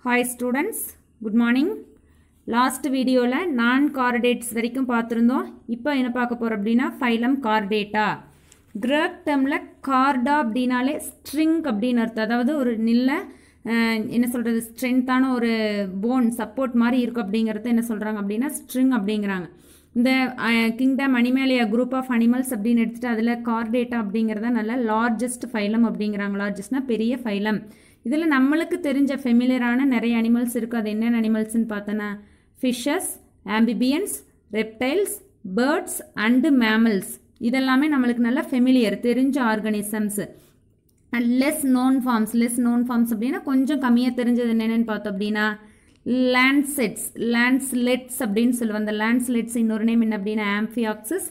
Hi students, good morning. Last video la non-chordates வரைக்கும் பார்த்திருந்தோம். இப்போ என்ன பார்க்க போறோம் அப்படினா phylum Chordata. Greek termல chorda அப்படினாலே string அப்படின அர்த்தம். அதாவது ஒரு நில்ல என்ன சொல்றது ஸ்ட்ரெngthான ஒரு bone support மாதிரி இருக்கு அப்படிங்கறது என்ன சொல்றாங்க அப்படினா string அப்படிங்கறாங்க. இந்த kingdom animalia group of animals அப்படினு எடுத்துட்டு அதுல Chordata அப்படிங்கறத நல்ல largest phylum அப்படிங்கறாங்க. largestனா பெரிய phylum. இதில் நம்மளுக்கு தெரிஞ்ச ஃபெமிலியரான நிறைய அனிமல்ஸ் இருக்குது. அது என்னென்ன அனிமல்ஸ்ன்னு பார்த்தோன்னா fishes, amphibians, reptiles, birds and mammals. இதெல்லாமே நம்மளுக்கு நல்ல ஃபெமிலியர் தெரிஞ்ச ஆர்கானிசம்ஸு. லெஸ் நோன் ஃபார்ம்ஸ் அப்படின்னா கொஞ்சம் கம்மியாக தெரிஞ்சது என்னென்னு பார்த்தோம் அப்படின்னா லேண்ட்ஸ்லெட்ஸ் அப்படின்னு சொல்லுவோம். அந்த லேண்ட்ஸ்லெட்ஸ் இன்னொரு நேம் என்ன அப்படின்னா ஆம்பியாக்சிஸ்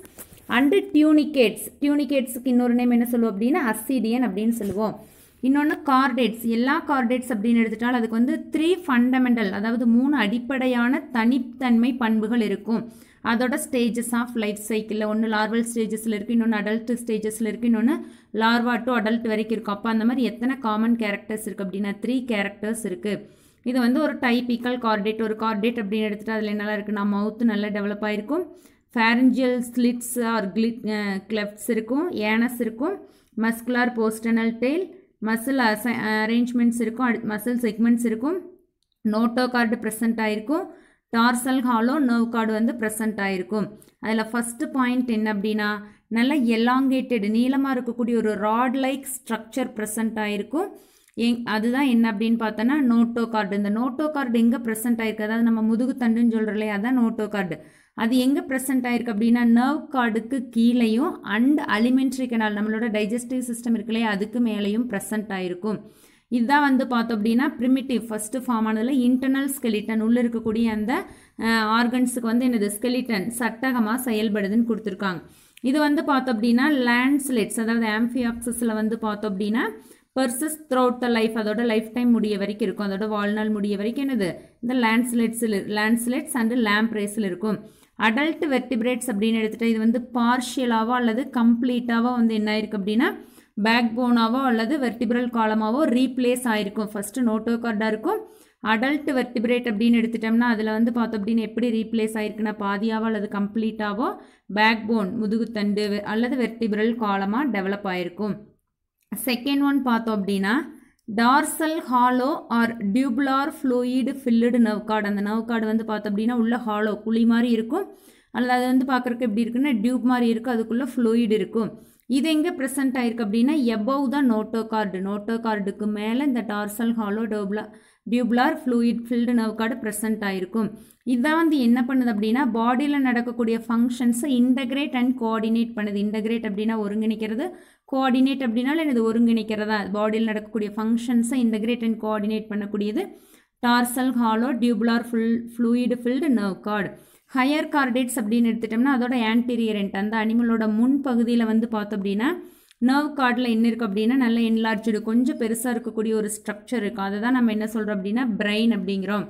அண்டு டியூனிகேட்ஸுக்கு இன்னொரு நேம் என்ன சொல்லுவோம் அப்படின்னா அசிடியன் அப்படின்னு சொல்லுவோம். இன்னொன்று கார்டேட்ஸ். எல்லா கார்டேட்ஸ் அப்படின்னு எடுத்துட்டால் அதுக்கு வந்து 3 ஃபண்டமெண்டல் அதாவது 3 அடிப்படையான தனித்தன்மை பண்புகள் இருக்கும். அதோட ஸ்டேஜஸ் ஆஃப் லைஃப் சைக்கிளில் ஒன்று லார்வல் ஸ்டேஜஸில் இருக்குது, இன்னொன்று அடல்ட் ஸ்டேஜஸில் இருக்குது, இன்னொன்று லார்வா டு அடல்ட் வரைக்கும் இருக்கும். அப்போ அந்த மாதிரி எத்தனை காமன் கேரக்டர்ஸ் இருக்குது அப்படின்னா 3 கேரக்டர்ஸ் இருக்குது. இது வந்து ஒரு டைப்பிக்கல் கார்டேட். ஒரு கார்டேட் அப்படின்னு எடுத்துகிட்டு அதில் என்னெல்லாம் இருக்குன்னா மவுத்து நல்லா டெவலப் ஆகிருக்கும், ஃபேரஞ்சியல் ஸ்லிட்ஸ் ஆர் கிளெஃப்ட்ஸ் இருக்கும், ஏனஸ் இருக்கும், மஸ்குலார் போஸ்டனல் டெயில், மசில் அரேஞ்ச்மெண்ட்ஸ் இருக்கும், மசில் செக்மெண்ட்ஸ் இருக்கும், நோட்டோகார்டு ப்ரெசென்ட் ஆகிருக்கும், டார்சல் ஹாலோ நர்வ் கார்டு வந்து ப்ரெசென்ட் ஆகிருக்கும். அதில் ஃபஸ்ட்டு பாயிண்ட் என்ன அப்படின்னா நல்ல எலாங்கேட்டட் நீளமாக இருக்கக்கூடிய ஒரு ராட் லைக் ஸ்ட்ரக்சர் ப்ரெசென்ட் ஆகிருக்கும். அதுதான் என்ன அப்படின்னு பார்த்தோன்னா நோட்டோகார்டு. இந்த நோட்டோகார்டு எங்கே ப்ரெசென்ட் ஆகிருக்கு, அதாவது நம்ம முதுகு தண்டுன்னு சொல்கிறோம் இல்லையா, அதான் நோட்டோகார்டு. அது எங்கே ப்ரெசென்ட் ஆகிருக்கு அப்படின்னா நர்வ் கார்டுக்கு கீழேயும் அண்ட் அலிமெண்ட்ரி கெனால் நம்மளோட டைஜஸ்டிவ் சிஸ்டம் இருக்கு இல்லையா அதுக்கு மேலேயும் ப்ரெசென்ட் ஆகிருக்கும். இதுதான் வந்து பார்த்தோம் அப்படின்னா ப்ரிமிட்டிவ் ஃபஸ்ட்டு ஃபார்ம் ஆனதில் இன்டர்னல் ஸ்கெலிட்டன் உள்ளே இருக்கக்கூடிய அந்த ஆர்கன்ஸுக்கு வந்து என்னது ஸ்கெலிட்டன் சட்டகமாக செயல்படுதுன்னு கொடுத்துருக்காங்க. இது வந்து பார்த்தோம் அப்படின்னா லேண்ட்ஸ்லெட்ஸ் அதாவது ஆம்பியாக்சிஸில் வந்து பார்த்தோம் அப்படின்னா பர்சஸ் த்ரூஅவுட் த லைஃப் அதோட லைஃப் டைம் முடிய வரைக்கும் இருக்கும். அதோட வாழ்நாள் முடிய வரைக்கும் என்னது இந்த லேண்ட்ஸ்லெட்ஸ் அண்டு லேம்ப்ரேஸில் இருக்கும். அடல்ட் வெர்டிபிரேட்ஸ் அப்படின்னு எடுத்துகிட்டு இது வந்து பார்ஷியலாவோ அல்லது கம்ப்ளீட்டாவோ வந்து என்ன ஆயிருக்கு அப்படின்னா பேக் போனாவோ அல்லது வெர்டிபிரல் காலமாவோ ரீப்ளேஸ் ஆகிருக்கும். ஃபஸ்ட்டு நோட்டோகார்டாக இருக்கும். அடல்ட் வெர்டிபிரேட் அப்படின்னு எடுத்துட்டோம்னா அதில் வந்து பார்த்தோம் அப்படின்னு எப்படி ரீப்ளேஸ் ஆகிருக்குன்னா பாதியாவோ அல்லது கம்ப்ளீட்டாவோ பேக் போன் முதுகுத்தண்டு அல்லது வெர்டிபிரல் காலமாக டெவலப் ஆகிருக்கும். செகண்ட் ஒன் பார்த்தோம் அப்படின்னா dorsal hollow or tubular fluid filled nerve cord. அந்த நர்வ் கார்டு வந்து பார்த்தோம் அப்படின்னா உள்ள ஹாலோ குழி மாதிரி இருக்கும், அல்லது அது வந்து பார்க்குறக்கு எப்படி இருக்குன்னா டியூப் மாதிரி இருக்கும், அதுக்குள்ளே ஃப்ளூயிடு இருக்கும். இது எங்கே ப்ரெசென்ட் ஆகிருக்கு அப்படின்னா எபவ் த நோட்டோகார்டுக்கு மேலே இந்த dorsal hollow tubular fluid filled nerve cord present ஆகிருக்கும். இதான் வந்து என்ன பண்ணுது அப்படின்னா பாடியில் நடக்கக்கூடிய ஃபங்க்ஷன்ஸை இன்டகிரேட் அண்ட் கோஆர்டினேட் பண்ணுது. இன்டகிரேட் அப்படின்னா ஒருங்கிணைக்கிறது, கோஆர்டினேட் அப்படின்னாலும் எனது ஒருங்கிணைக்கிறதா பாடியில் நடக்கக்கூடிய ஃபங்க்ஷன்ஸை இன்டகிரேட் அண்ட் கோஆர்டினேட் பண்ணக்கூடியது dorsal hollow tubular fluid filled nerve cord. Higher chordates அப்படின்னு எடுத்துட்டோம்னா அதோட ஆன்டீரியர் எண்ட் அந்த அனிமலோட முன்பகுதியில் வந்து பார்த்தோம் அப்படின்னா நர்வ் கார்டில் என்ன இருக்குது அப்படின்னா நல்ல என்லார்ஜ்டு கொஞ்சம் பெருசாக இருக்கக்கூடிய ஒரு ஸ்ட்ரக்சர் இருக்குது. அதை தான் நம்ம என்ன சொல்கிறோம் அப்படின்னா பிரெயின் அப்படிங்கிறோம்.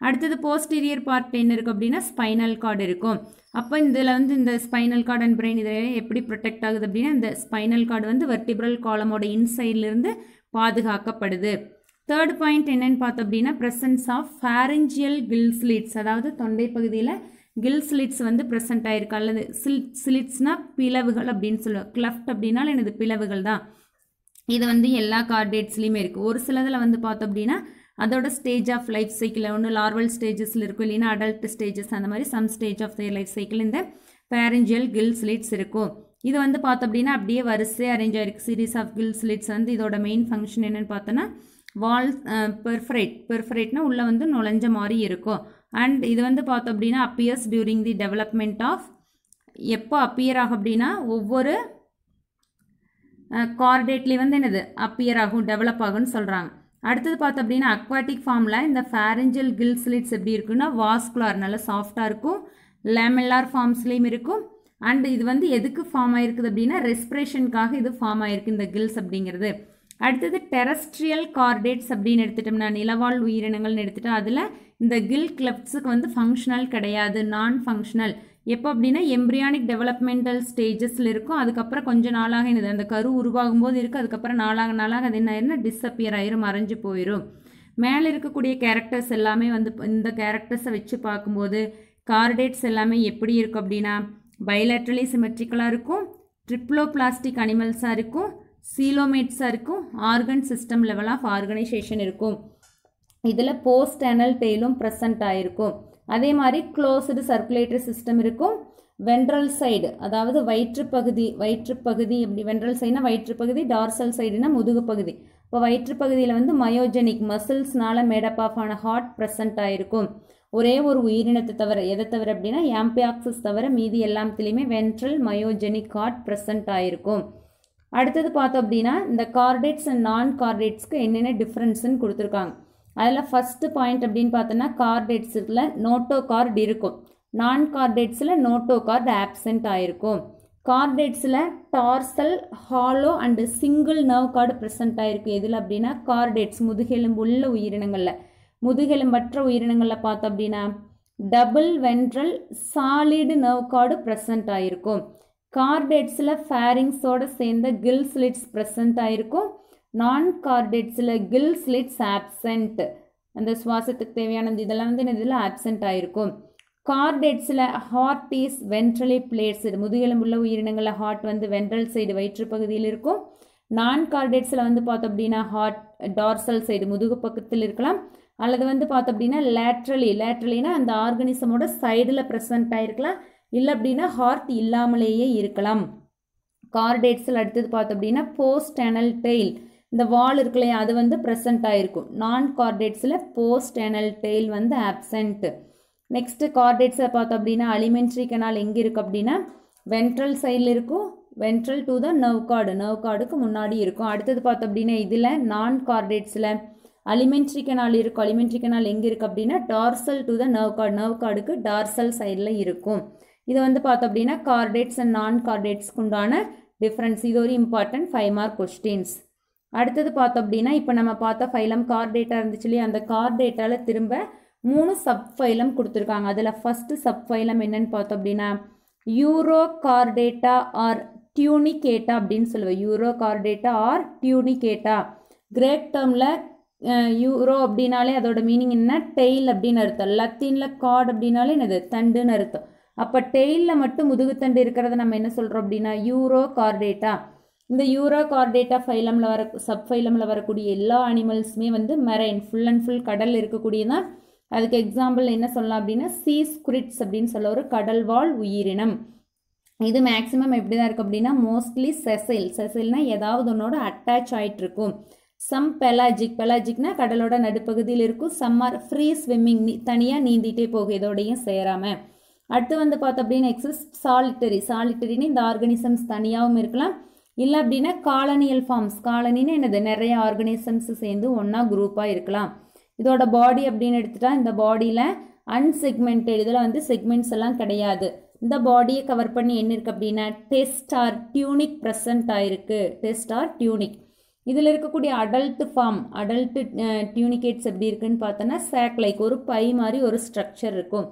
அடுத்தது போஸ்டீரியர் பார்ட் என்ன இருக்குது அப்படின்னா ஸ்பைனல் கார்டு இருக்கும். அப்போ இதில் வந்து இந்த ஸ்பைனல் கார்டு அண்ட் பிரெயின் இதில் எப்படி ப்ரொடெக்ட் ஆகுது அப்படின்னா இந்த ஸ்பைனல் கார்டு வந்து வெர்டிபிரல் காலமோட இன்சைட்லேருந்து பாதுகாக்கப்படுது. தேர்ட் பாயிண்ட் என்னன்னு பார்த்தோம் அப்படின்னா presence of pharyngeal gill slits அதாவது தொண்டை பகுதியில் கில் ஸ்லிட்ஸ் வந்து ப்ரெசென்ட் ஆகிருக்கு, அல்லது ஸ்லிட்ஸ்னா பிளவுகள் அப்படின்னு சொல்லுவோம். கிளஃப்ட் அப்படின்னாலும் எனது பிளவுகள் தான். இது வந்து எல்லா கார்டேட்ஸ்லையுமே இருக்குது. ஒரு சிலதில் வந்து பார்த்தோம் அப்படின்னா அதோட ஸ்டேஜ் ஆஃப் லைஃப் சைக்கிள் ஒன்று லார்வல் ஸ்டேஜஸில் இருக்கும், இல்லைன்னா அடல்ட் ஸ்டேஜஸ் அந்த மாதிரி some stage of their life cycle இந்த ஃபேரஞ்சியல் கில் ஸ்லிட்ஸ் இருக்கும். இது வந்து பார்த்தோம் அப்படின்னா அப்படியே வரிசையாக அரேஞ்ச் ஆகிருக்கு சீரீஸ் ஆஃப் கில் ஸ்லிட்ஸ். வந்து இதோட மெயின் ஃபங்க்ஷன் என்னென்னு பார்த்தோன்னா வால் பெர்ஃபரேட்னா உள்ளே வந்து நுழைஞ்ச மாதிரி இருக்கும். அண்ட் இது வந்து பார்த்தோம் அப்படின்னா appears during the development of எப்போ அப்பியர் ஆகும் அப்படின்னா ஒவ்வொரு கார்டேட்லேயும் வந்து என்னது அப்பியர் ஆகும் டெவலப் ஆகும்னு சொல்கிறாங்க. அடுத்தது பார்த்தோம் அப்படின்னா அக்வாட்டிக் ஃபார்மில் இந்த ஃபேரஞ்சியல் கில் ஸ்லிட்ஸ் எப்படி இருக்குன்னா வாஸ்குலார் நல்லா சாஃப்டாக இருக்கும், லேமெல்லார் ஃபார்ம்ஸ்லேயும் இருக்கும். அண்ட் இது வந்து எதுக்கு ஃபார்ம் ஆகிருக்குது அப்படின்னா ரெஸ்பிரேஷனுக்காக இது ஃபார்ம் ஆகிருக்கு இந்த கில்ஸ் அப்படிங்கிறது. அடுத்தது டெரஸ்ட்ரியல் கார்டேட்ஸ் அப்படின்னு எடுத்துட்டோம்னா நிலவாழ் உயிரினங்கள்னு எடுத்துகிட்டு அதில் இந்த கில் கிளப்ஸுக்கு வந்து ஃபங்க்ஷனல் கிடையாது, நான் ஃபங்க்ஷனல். எப்போ அப்படின்னா எம்ப்ரியானிக் டெவலப்மெண்டல் ஸ்டேஜஸில் இருக்கும். அதுக்கப்புறம் கொஞ்சம் நாளாக என்னது அந்த கரு உருவாகும் போது இருக்குது, அதுக்கப்புறம் நாளாக அது என்ன ஆயிரும்னா டிஸப்பியர் ஆயிரும், மறைஞ்சு போயிடும். மேலே இருக்கக்கூடிய கேரக்டர்ஸ் எல்லாமே வந்து இந்த கேரக்டர்ஸை வச்சு பார்க்கும்போது கார்டேட்ஸ் எல்லாமே எப்படி இருக்கும் அப்படின்னா பைலேட்ரலி சிமெட்ரிக்கலாக இருக்கும், ட்ரிப்ளோபிளாஸ்டிக் அனிமல்ஸாக இருக்கும், சீலோமேட்ஸாக இருக்கும், organ system level of organisation இருக்கும். இதில் போஸ்ட் ஆனல் டெய்லும் ப்ரெசண்ட் ஆகிருக்கும். அதே மாதிரி க்ளோஸ்டு சர்க்குலேட்டரி சிஸ்டம் இருக்கும். வென்ட்ரல் சைடு அதாவது வயிற்றுப்பகுதி அப்படி வென்ட்ரல் சைடுனா வயிற்றுப்பகுதி, டார்சல் சைடுனா முதுகு பகுதி. இப்போ வயிற்றுப்பகுதியில் வந்து மயோஜெனிக் மசில்ஸ்னால மேடப் ஆஃப் ஆன ஹார்ட் ப்ரெசண்ட் ஆகிருக்கும். ஒரே ஒரு உயிரினத்தை தவிர, எதை தவிர அப்படின்னா ஆம்பியாக்சிஸ் தவிர மீதி எல்லாத்துலேயுமே வென்ட்ரல் மயோஜெனிக் ஹார்ட் ப்ரெசண்ட் ஆகிருக்கும். அடுத்தது பார்த்தோம் அப்படின்னா இந்த கார்டேட்ஸ் அண்ட் நான் கார்டேட்ஸ்க்கு என்னென்ன டிஃப்ரென்ஸ்ன்னு கொடுத்துருக்காங்க. அதில் ஃபஸ்ட்டு பாயிண்ட் அப்படின்னு பார்த்தோன்னா கார்டேட்ஸில் நோட்டோ கார்டு இருக்கும், நான் கார்டேட்ஸில் நோட்டோ கார்டு ஆப்சென்ட் ஆகிருக்கும். கார்டேட்ஸில் dorsal, hollow and single nerve cord present ஆகிருக்கு. எதில் அப்படின்னா கார்டேட்ஸ் முதுகெலும்பு உள்ள உயிரினங்களில். முதுகெலும்பற்ற உயிரினங்களில் பார்த்தோம் அப்படின்னா double ventral solid nerve cord present ஆகிருக்கும். கார்டேட்ஸில் ஃபேரிங்ஸோடு சேர்ந்த கில் ஸ்லிட்ஸ் ப்ரெசென்ட் ஆகிருக்கும். நான் கார்டேட்ஸில் கில் ஸ்லிட்ஸ் ஆப்சென்ட், அந்த சுவாசத்துக்கு தேவையான இதெல்லாம் வந்து இதில் ஆப்சென்ட் ஆகிருக்கும். கார்டேட்ஸில் ஹார்ட் இஸ் வென்ட்ரலி பிளேட்ஸ்டு, முதுகெலும்புள்ள உயிரினங்களில் ஹார்ட் வந்து வென்ட்ரல் சைடு வயிற்று பகுதியில் இருக்கும். நான் கார்டேட்ஸில் வந்து பார்த்தோம் அப்படின்னா ஹார்ட் டார்சல் சைடு முதுகு பக்கத்தில் இருக்கலாம், அல்லது வந்து பார்த்தோம் அப்படின்னா லேட்ரலினா அந்த ஆர்கனிசமோட சைடில் ப்ரெசென்ட் ஆகிருக்கலாம், இல்லை அப்படின்னா ஹார்ட் இல்லாமலேயே இருக்கலாம். கார்டேட்ஸில் அடுத்தது பார்த்தோம் அப்படின்னா போஸ்ட் ஆனல் டெயில், இந்த வால் இருக்கு இல்லையா அது வந்து ப்ரெசென்ட் ஆகிருக்கும். நான் கார்டேட்ஸில் போஸ்ட் ஆனல் டெயில் வந்து ஆப்சென்ட். நெக்ஸ்ட்டு கார்டேட்ஸில் பார்த்தோம் அப்படின்னா அலிமெண்ட்ரி கெனால் எங்கே இருக்குது அப்படின்னா வென்ட்ரல் சைடில் இருக்கும், வென்ட்ரல் டு த நர்வ் கார்டுக்கு முன்னாடி இருக்கும். அடுத்தது பார்த்தோம் அப்படின்னா இதில் நான் கார்டேட்ஸில் அலிமெண்ட்ரி கெனால் இருக்கும். அலிமெண்ட்ரி கெனால் எங்கே இருக்குது அப்படின்னா டார்சல் டு த நர்வ் கார்டுக்கு டார்சல் சைடில் இருக்கும். இது வந்து பார்த்தோம் அப்படின்னா கார்டேட்ஸ் அண்ட் நான் கார்டேட்ஸ்க்கு உண்டான டிஃப்ரென்ஸ். இது ஒரு இம்பார்ட்டன்ட் 5 மார்க் கொஸ்டின்ஸ். அடுத்தது பார்த்தோம் அப்படின்னா இப்போ நம்ம பார்த்த ஃபைலம் கார்டேட்டா இருந்துச்சு இல்லையா, அந்த கார்டேட்டாவில் திரும்ப 3 சப் ஃபைலம் கொடுத்துருக்காங்க. அதில் ஃபஸ்ட்டு சப் ஃபைலம் என்னன்னு பார்த்தோம் அப்படின்னா யூரோ கார்டேட்டா ஆர் டியூனிகேட்டா அப்படின்னு சொல்லுவேன். Urochordata or tunicata. Greek டேர்மில் யூரோ அப்படின்னாலே அதோட மீனிங் என்ன, டெய்ல் அப்படின்னு அர்த்தம். லத்தீனில் கார்டு அப்படின்னாலே என்னது, தண்டுன்னு அர்த்தம். அப்போ டெய்லில் மட்டும் முதுகுத்தண்டு இருக்கிறத நம்ம என்ன சொல்கிறோம் அப்படின்னா யூரோ கார்டேட்டா. இந்த யூரோ கார்டேட்டா ஃபைலமில் சப் ஃபைலமில் வரக்கூடிய எல்லா அனிமல்ஸுமே வந்து மெரைன், ஃபுல் அண்ட் ஃபுல் கடல் இருக்கக்கூடியதான். அதுக்கு எக்ஸாம்பிள் என்ன சொல்லலாம் அப்படின்னா சீ ஸ்குரிட்ஸ் அப்படின்னு சொல்ல ஒரு கடல்வாழ் உயிரினம். இது மேக்ஸிமம் எப்படி தான் இருக்குது அப்படின்னா மோஸ்ட்லி செசைல்னால் ஏதாவது ஒன்றோட அட்டாச் ஆகிட்டு இருக்கும். சம் பெலாஜிக்னா கடலோட நடுப்பகுதியில் இருக்கும். சம் ஆர் ஃப்ரீ ஸ்விம்மிங், தனியாக நீந்திட்டே போகும் இதோடையும் சேராமல். அடுத்து வந்து பார்த்தோம் அப்படின்னா எக்ஸிஸ்ட் சாலிட்டரின்னு இந்த ஆர்கனிசம்ஸ் தனியாகவும் இருக்கலாம், இல்லை அப்படின்னா காலனியல் ஃபார்ம்ஸ். காலனின்னு என்னது, நிறைய ஆர்கனிசம்ஸ் சேர்ந்து ஒன்றா குரூப்பாக இருக்கலாம். இதோட பாடி அப்படின்னு எடுத்துட்டா இந்த பாடியில் அன்செக்மெண்டட், இதில் வந்து செக்மெண்ட்ஸ் எல்லாம் கிடையாது. இந்த பாடியை கவர் பண்ணி என்ன இருக்குது அப்படின்னா டெஸ்ட் ஆர் டியூனிக் ப்ரெசன்ட் ஆகிருக்கு. Test or டியூனிக். இதில் இருக்கக்கூடிய அடல்ட் டியூனிகேட்ஸ் எப்படி இருக்குன்னு பார்த்தோன்னா சாக் லைக், ஒரு பை மாதிரி ஒரு ஸ்ட்ரக்சர் இருக்கும்.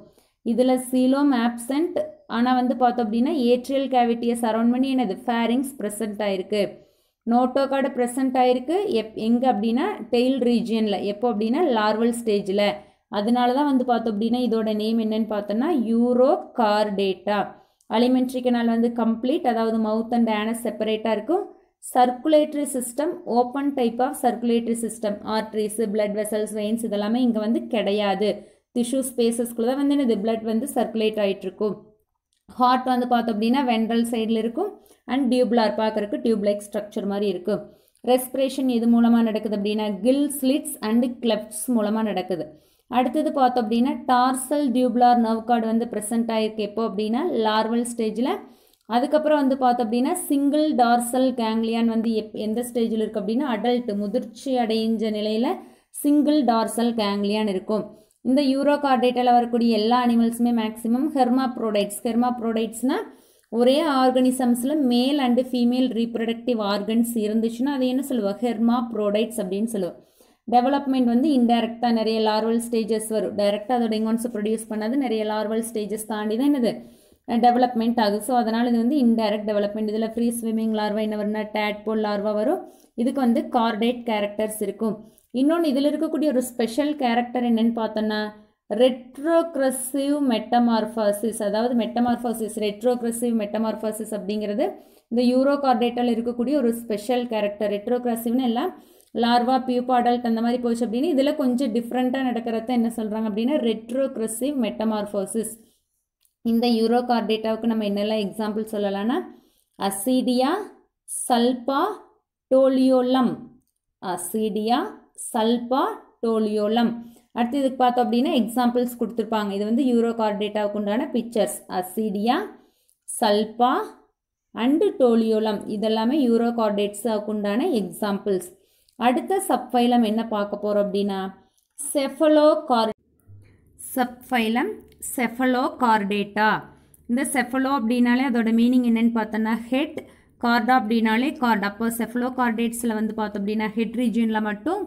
இதில் சீலோம் ஆப்சென்ட், ஆனால் வந்து பார்த்தோம் அப்படின்னா ஏட்ரியல் கேவிட்டியை சரௌண்ட் பண்ணி என்னது ஃபேரிங்ஸ் ப்ரெசென்ட் ஆகிருக்கு. நோட்டோகார்டு ப்ரெசென்ட் ஆகிருக்கு எங்கே அப்படின்னா டெயில் ரீஜியனில். எப்போ அப்படின்னா லார்வல் ஸ்டேஜில். அதனால தான் வந்து பார்த்தோம் அப்படின்னா இதோட நேம் என்னன்னு பார்த்தோன்னா யூரோ கார்டேட்டா. அலிமெண்ட்ரி கெனால் வந்து கம்ப்ளீட், அதாவது மவுத் அண்ட் ஆனஸ் செப்பரேட்டாக இருக்கும். Circulatory system open type of circulatory system, arteries, blood vessels, veins இதெல்லாமே இங்கே வந்து கிடையாது. டிஷ்யூ ஸ்பேசஸ்குள்ளே தான் வந்து என்னது பிளட் வந்து சர்க்குலேட் ஆகிட்டுருக்கும். ஹார்ட் வந்து பார்த்தோம் அப்படின்னா வென்ட்ரல் சைடில் இருக்கும் அண்ட் டியூப்லார், பார்க்குறதுக்கு டியூப் லைக் ஸ்ட்ரக்சர் மாதிரி இருக்கும். ரெஸ்பிரேஷன் எது மூலமாக நடக்குது அப்படின்னா கில் ஸ்லிட்ஸ் அண்டு கிளெஃப்ட்ஸ் மூலமாக நடக்குது. அடுத்தது பார்த்தோம் அப்படின்னா டார்சல் டியூப்லார் நர்வ் கார்டு வந்து ப்ரெசென்ட் ஆகிருக்கு. எப்போ அப்படின்னா லார்வல் ஸ்டேஜில். அதுக்கப்புறம் வந்து பார்த்தோம் அப்படின்னா சிங்கிள் டார்சல் கேங்லியான் வந்து எந்த ஸ்டேஜில் இருக்குது அப்படின்னா அடல்ட், முதிர்ச்சி அடைஞ்ச நிலையில் சிங்கிள் டார்சல் கேங்லியான் இருக்கும். இந்த யூரோ கார்டேட்டாவில் வரக்கூடிய எல்லா அனிமல்ஸுமே மேக்ஸிமம் ஹெர்மாப்ரோடைட்ஸ்னால் ஒரே ஆர்கனிசம்ஸில் மேல் அண்டு ஃபீமேல் ரீப்ரொடக்டிவ் ஆர்கன்ஸ் இருந்துச்சுன்னா அது என்ன சொல்லுவோம், ஹெர்மாப்ரோடைட்ஸ் அப்படின்னு சொல்லுவோம். டெவலப்மெண்ட் வந்து இன்டெரக்டாக நிறைய லார்வல் ஸ்டேஜஸ் வரும். டைரெக்டாக அதோட எங்கொன்ஸ் ப்ரொடியூஸ் பண்ணாது, நிறைய லார்வல் ஸ்டேஜஸ் தாண்டி தான் என்னது டெவலப்மெண்ட் ஆகுது. ஸோ அதனால் இது வந்து இன்டைரக்ட் டெவலப்மெண்ட். இதில் ஃப்ரீ ஸ்விம்மிங் லார்வா என்ன வரும்னா டேட்போல் லார்வா வரும். இதுக்கு வந்து கார்டேட் கேரக்டர்ஸ் இருக்கும். இன்னொன்று இதில் இருக்கக்கூடிய ஒரு ஸ்பெஷல் கேரக்டர் என்னன்னு பார்த்தோன்னா ரெட்ரோக்ரெசிவ் மெட்டமார்ஃபாசிஸ், அதாவது மெட்டமார்ஃபாசிஸ் ரெட்ரோக்ரெசிவ் மெட்டமார்ஃபாசிஸ் அப்படிங்கிறது இந்த யூரோகார்டேட்டால் இருக்கக்கூடிய ஒரு ஸ்பெஷல் கேரக்டர். ரெட்ரோக்ரெசிவ்னு எல்லாம் லார்வா பியூப்பா அடல்ட் அந்த மாதிரி போச்சு அப்படின்னு இதில் கொஞ்சம் டிஃப்ரெண்ட்டாக நடக்கிறத என்ன சொல்கிறாங்க அப்படின்னா ரெட்ரோக்ரெசிவ் மெட்டமார்ஃபோசிஸ். இந்த யூரோகார்டேட்டாவுக்கு நம்ம என்னெல்லாம் எக்ஸாம்பிள் சொல்லலாம்னா அசீடியா சல்பா டோலியோலம், அசீடியா சல்பா டோலியோலம். அடுத்து இதுக்கு பார்த்தோம் அப்படின்னா எக்ஸாம்பிள்ஸ் கொடுத்துருப்பாங்க. இது வந்து யூரோகார்டேட்டாவுக்கு உண்டான பிக்சர்ஸ். அசீடியா சல்பா அண்டு டோலியோலம் இதெல்லாமே யூரோகார்டேட்ஸுக்கு உண்டான எக்ஸாம்பிள்ஸ். அடுத்த சப்ஃபைலம் என்ன பார்க்க போகிறோம் அப்படின்னா சப்ஃபைலம் செஃபலோகார்டேட்டா. இந்த செஃபலோ அப்படின்னாலே அதோட மீனிங் என்னன்னு பார்த்தோன்னா ஹெட், கார்டா அப்படின்னாலே கார்டு. அப்போ செஃபலோகார்டேட்ஸில் வந்து பார்த்தோம் அப்படின்னா ஹெட் ரீஜியனில் மட்டும்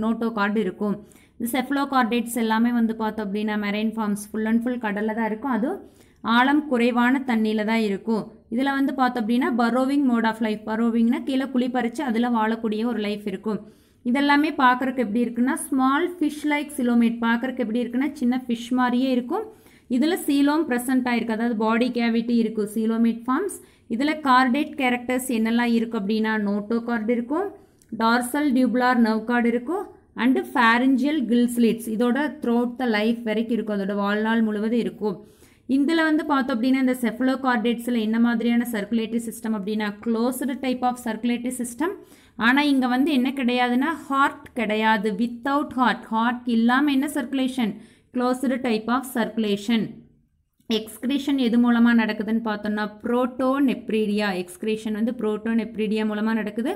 நோட்டோ கார்டு இருக்கும். இந்த செஃபலோகார்டேட்ஸ் எல்லாமே வந்து பார்த்தோம் அப்படின்னா marine forms full and full கடலில் தான் இருக்கும். அதுவும் ஆழம் குறைவான தண்ணியில் தான் இருக்கும். இதில் வந்து பார்த்தோம் அப்படின்னா பரோவிங் மோட் ஆஃப் லைஃப், பரோவிங்னா கீழே குழி பறித்து அதில் வாழக்கூடிய ஒரு லைஃப் இருக்கும். இதெல்லாமே பார்க்குறக்கு எப்படி இருக்குன்னா ஸ்மால் ஃபிஷ் லைக் சிலோமேட், பார்க்குறக்கு எப்படி இருக்குன்னா சின்ன ஃபிஷ் மாதிரியே இருக்கும். இதில் சீலோம் ப்ரெசென்ட் ஆகிருக்கு, அதாவது பாடி கேவிட்டி இருக்கும், சீலோமேட் ஃபார்ம்ஸ். இதில் கார்டேட் கேரக்டர்ஸ் என்னெல்லாம் இருக்குது அப்படின்னா நோட்டோ கார்டு இருக்கும், டார்சல் டியூபுலார் நர்வ் கார்டு இருக்கும், அண்டு ஃபேரிஞ்சியல் கில் ஸ்லிட்ஸ் இதோட த்ரோட் த லைஃப் வரைக்கும் இருக்கும், அதோட வாழ்நாள் முழுவதும் இருக்கும். இதில் வந்து பார்த்தோம் அப்படின்னா இந்த செஃபலோகார்டேட்ஸில் என்ன மாதிரியான சர்க்குலேட்டரி சிஸ்டம் அப்படின்னா closed type of circulatory system. ஆனால் இங்கே வந்து என்ன கிடையாதுன்னா ஹார்ட் கிடையாது, வித்தவுட் ஹார்ட், ஹார்ட் இல்லாமல் என்ன circulation, closed type of circulation. Excretion எது மூலமாக நடக்குதுன்னு பார்த்தோம்னா புரோட்டோநெப்ரீடியா, எக்ஸ்கிரீஷன் வந்து புரோட்டோநெப்ரீடியா மூலமாக நடக்குது.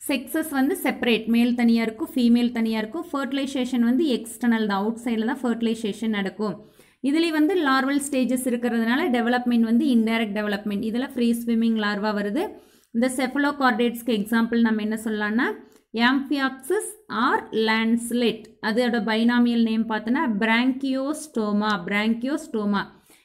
செக்ஸஸ் வந்து செப்பரேட், மேல் தனியாக இருக்கும் ஃபீமேல் தனியாக இருக்கும். ஃபர்டிலைசேஷன் வந்து எக்ஸ்டர்னல் தான், அவுட் சைடில் தான் ஃபர்டிலைசேஷன் நடக்கும். இதுலேயும் வந்து லார்வல் ஸ்டேஜஸ் இருக்கிறதுனால டெவலப்மெண்ட் வந்து இன்டைரக்ட் டெவலப்மெண்ட். இதில் ஃப்ரீ ஸ்விம்மிங் லார்வா வருது. இந்த செஃபலோகார்டேட்ஸ்க்கு எக்ஸாம்பிள் நம்ம என்ன சொல்லலாம்னா ஆம்பியாக்சிஸ் ஆர் லான்ஸ்லெட், அதோட பைனாமியல் நேம் பார்த்தோன்னா பிராங்கியோஸ்டோமா, பிராங்கியோஸ்டோமா.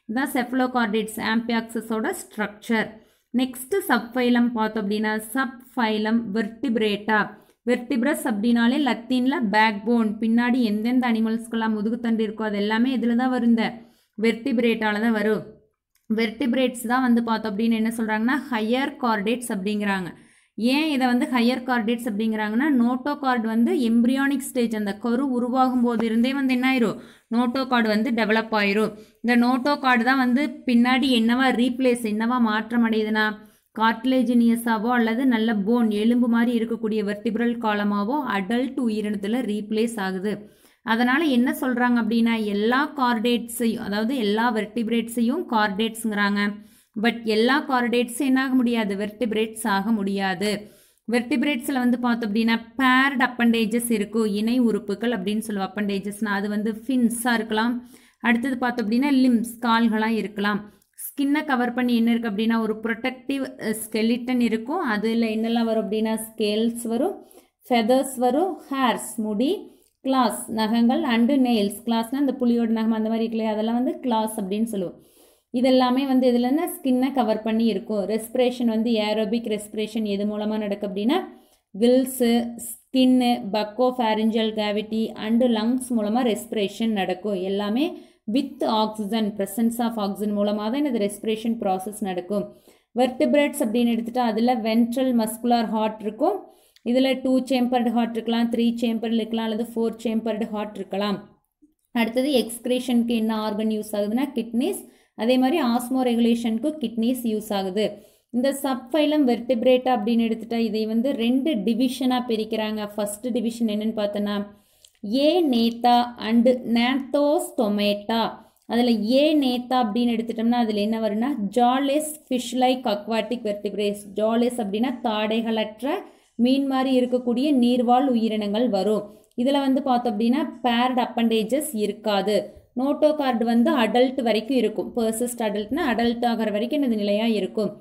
இதுதான் செஃபலோகார்டேட்ஸ் ஆம்பியாக்சிஸோட ஸ்ட்ரக்சர். நெக்ஸ்ட் சப்ஃபைலம் பார்த்தோம் அப்படின்னா சப்ஃபைலம் வெர்டிபிரேட்டா. வெர்டிப்ரஸ் அப்படின்னாலே லத்தீனில் பேக் போன், பின்னாடி எந்தெந்த அனிமல்ஸ்க்கெல்லாம் முதுகுத்தண்டு இருக்கோ அது எல்லாமே இதில் தான் வரும், இந்த வெர்டிபிரேட்டால தான் வரும். வெர்டிபிரேட்ஸ் தான் வந்து பார்த்தோம் அப்படின்னு என்ன சொல்கிறாங்கன்னா ஹையர் கார்டேட்ஸ் அப்படிங்கிறாங்க. ஏன் இதை வந்து ஹையர் கார்டேட்ஸ் அப்படிங்கிறாங்கன்னா நோட்டோ கார்டு வந்து எம்ப்ரியானிக் ஸ்டேஜ், அந்த கரு உருவாகும் போது இருந்தே வந்து என்ன ஆயிரும் நோட்டோ கார்டு வந்து டெவலப் ஆயிரும். இந்த நோட்டோ கார்டு தான் வந்து பின்னாடி என்னவா ரீப்ளேஸ், என்னவா மாற்றம் அடையுதுன்னா கார்டிலேஜினியஸாவோ அல்லது நல்ல போன் எலும்பு மாதிரி இருக்கக்கூடிய வெர்டிபிரல் காலமாவோ அடல்ட் உயிரினத்தில் ரீப்ளேஸ் ஆகுது. அதனால் என்ன சொல்கிறாங்க அப்படின்னா எல்லா கார்டேட்ஸையும், அதாவது எல்லா வெர்டிபிரேட்ஸையும் கார்டேட்ஸுங்கிறாங்க. பட் எல்லா கார்டேட்ஸும் என்ன ஆக முடியாது, வெர்டிபிரேட்ஸ் ஆக முடியாது. வெர்டிபிரேட்ஸில் வந்து பார்த்தோம் அப்படின்னா பேர்ட் அப்பண்டேஜஸ் இருக்கும், இணை உறுப்புகள் அப்படின்னு சொல்லுவோம். அப்பண்டேஜஸ்னால் அது வந்து ஃபின்ஸாக இருக்கலாம். அடுத்தது பார்த்தோம் அப்படின்னா லிம்ஸ், கால்களாக இருக்கலாம். ஸ்கின்னை கவர் பண்ணி என்ன இருக்குது அப்படின்னா ஒரு ப்ரொடெக்டிவ் ஸ்கெலிட்டன் இருக்கும். அதில் என்னெல்லாம் வரும் அப்படின்னா ஸ்கேல்ஸ் வரும், ஃபெதர்ஸ் வரும், ஹேர்ஸ் முடி, கிளாஸ் நகங்கள், அண்டு நெயில்ஸ். கிளாஸ்னால் இந்த புலியோட நகம் அந்த மாதிரி இருக்குல்லையா, அதெல்லாம் வந்து கிளாஸ் அப்படின்னு சொல்லுவோம். இதெல்லாமே வந்து இதில் என்ன ஸ்கின்னை கவர் பண்ணி இருக்கும். ரெஸ்பிரேஷன் வந்து ஏரோபிக் ரெஸ்பிரேஷன் எது மூலமாக நடக்கும் அப்படின்னா gills, skin, buccopharyngeal cavity and lungs மூலமாக ரெஸ்பிரேஷன் நடக்கும். எல்லாமே with oxygen, presence of oxygen மூலமாக தான் இந்த ரெஸ்பிரேஷன் ப்ராசஸ் நடக்கும். வெர்டிபிரேட்ஸ் அப்படின்னு எடுத்துகிட்டா அதில் வென்ட்ரல் மஸ்குலார் ஹார்ட் இருக்கும். இதில் 2 சேம்பர்டு ஹார்ட் இருக்கலாம், 3 சேம்பர்டு இருக்கலாம், அல்லது 4 சேம்பர்டு ஹார்ட் இருக்கலாம். அடுத்தது எக்ஸ்கிரேஷனுக்கு என்ன ஆர்கன் யூஸ் ஆகுதுன்னா கிட்னிஸ். அதே மாதிரி ஆஸ்மோ ரெகுலேஷனுக்கு கிட்னிஸ் யூஸ் ஆகுது. இந்த சப்ஃபைலம் வெர்டிபிரேட்டா அப்படின்னு எடுத்துட்டா இதை வந்து 2 டிவிஷனாக பிரிக்கிறாங்க. ஃபர்ஸ்ட் டிவிஷன் என்னன்னு பார்த்தோன்னா ஏ நேத்தா அண்டு நேத்தோஸ்டொமேட்டா. அதில் ஏ நேத்தா அப்படின்னு எடுத்துட்டோம்னா அதில் என்ன வரும்னா ஜாலெஸ் ஃபிஷ் லைக் அக்வாட்டிக் வெர்டிபிரேட்ஸ். ஜாலெஸ் அப்படின்னா தாடைகளற்ற மீன் மாதிரி இருக்கக்கூடிய நீர்வாழ் உயிரினங்கள் வரும். இதில் வந்து பார்த்தோம் அப்படின்னா பேர்ட் அப்பண்டேஜஸ் இருக்காது. நோட்டோ கார்டு வந்து அடல்ட் வரைக்கும் இருக்கும். பர்சஸ்ட் அடல்ட்னா அடல்ட் ஆகிற வரைக்கும் இது நிலையாக இருக்கும்.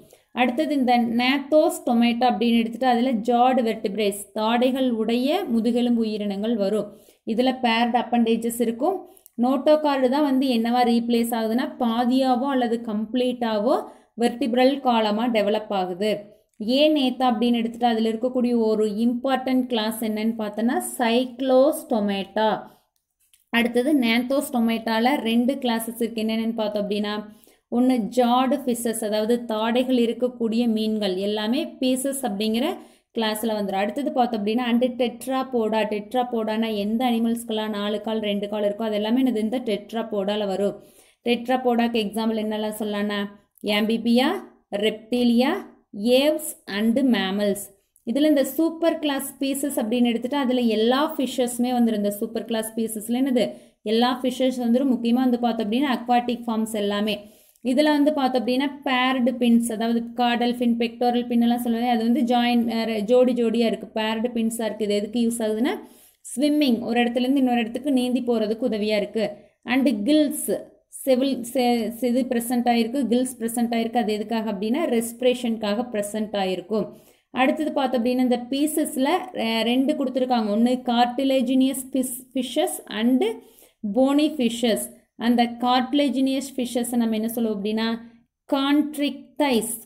அடுத்தது இந்த நேத்தோஸ்டொமேட்டா அப்படின்னு எடுத்துகிட்டு அதில் ஜார்டு வெர்டிபிரேட்ஸ், தாடைகள் உடைய முதுகெலும்பு உயிரினங்கள் வரும். இதில் பேர்ட் அப்பண்டேஜஸ் இருக்கும். நோட்டோ கார்டு தான் வந்து என்னவா ரீப்ளேஸ் ஆகுதுன்னா பாதியாவோ அல்லது கம்ப்ளீட்டாவோ வெர்டிபிரல் காலமாக டெவலப் ஆகுது. ஏன் நேத்தா அப்படின்னு எடுத்துகிட்டு அதில் இருக்கக்கூடிய ஒரு இம்பார்ட்டன்ட் கிளாஸ் என்னன்னு பார்த்தோன்னா சைக்ளோஸ்டொமேட்டா. அடுத்தது நேந்தோஸ்டொமேட்டாவில் 2 கிளாஸஸ் இருக்குது. என்னென்னு பார்த்தோம் அப்படின்னா ஒன்று ஜாடு ஃபிஷஸ், அதாவது தாடைகள் இருக்கக்கூடிய மீன்கள் எல்லாமே பீசஸ் அப்படிங்கிற கிளாஸில் வந்துடும். அடுத்தது பார்த்தோம் அப்படின்னா அண்டு டெட்ராபோடா. டெட்ராபோடானா எந்த அனிமல்ஸ்க்கெல்லாம் 4 கால் 2 கால் இருக்கோ அது எல்லாமே என்னது இந்த டெட்ராபோடாவில் வரும். டெட்ராபோடாக்கு எக்ஸாம்பிள் என்னெல்லாம் சொல்லலாம்னா ஆம்பிபியா, ரெப்டீலியா, ஏவ்ஸ் அண்டு மேமல்ஸ். இதில் இந்த சூப்பர் கிளாஸ் பீசஸ் அப்படின்னு எடுத்துகிட்டு அதில் எல்லா ஃபிஷ்ஷஸுமே வந்துடும். இந்த சூப்பர் கிளாஸ் பீசஸில் என்னது எல்லா ஃபிஷ்ஷஸ் வந்துடும். முக்கியமாக வந்து பார்த்தோம் அப்படின்னா அக்வாட்டிக் ஃபார்ம்ஸ் எல்லாமே. இதில் வந்து பார்த்தோம் அப்படின்னா பேர்டு பின்ஸ், அதாவது கார்டல் ஃபின், பெக்டோரல் பின் எல்லாம் சொல்லுவேன், அது வந்து ஜோடி ஜோடியாக இருக்குது, பேர்டு பின்ஸாக இருக்குது. இது எதுக்கு யூஸ் ஆகுதுன்னா ஸ்விம்மிங், ஒரு இடத்துலேருந்து இன்னொரு இடத்துக்கு நீந்தி போகிறதுக்கு உதவியாக இருக்குது. அண்டு கில்ஸ், இது ப்ரெசென்ட் ஆகிருக்கு, கில்ஸ் ப்ரெசென்ட் ஆகிருக்கு. அது எதுக்காக அப்படின்னா ரெஸ்பிரேஷனுக்காக ப்ரெசென்ட் ஆகிருக்கும். அடுத்தது பார்த்தோம் அப்படின்னா இந்த பீசஸில் 2 கொடுத்துருக்காங்க. ஒன்று கார்டிலேஜினியஸ் ஃபிஷ்ஷஸ் அண்டு போனி ஃபிஷ்ஷஸ். அந்த கார்டிலேஜினியஸ் ஃபிஷ்ஷஸை நம்ம என்ன சொல்லுவோம் அப்படின்னா கான்ட்ரிக்தைஸ்,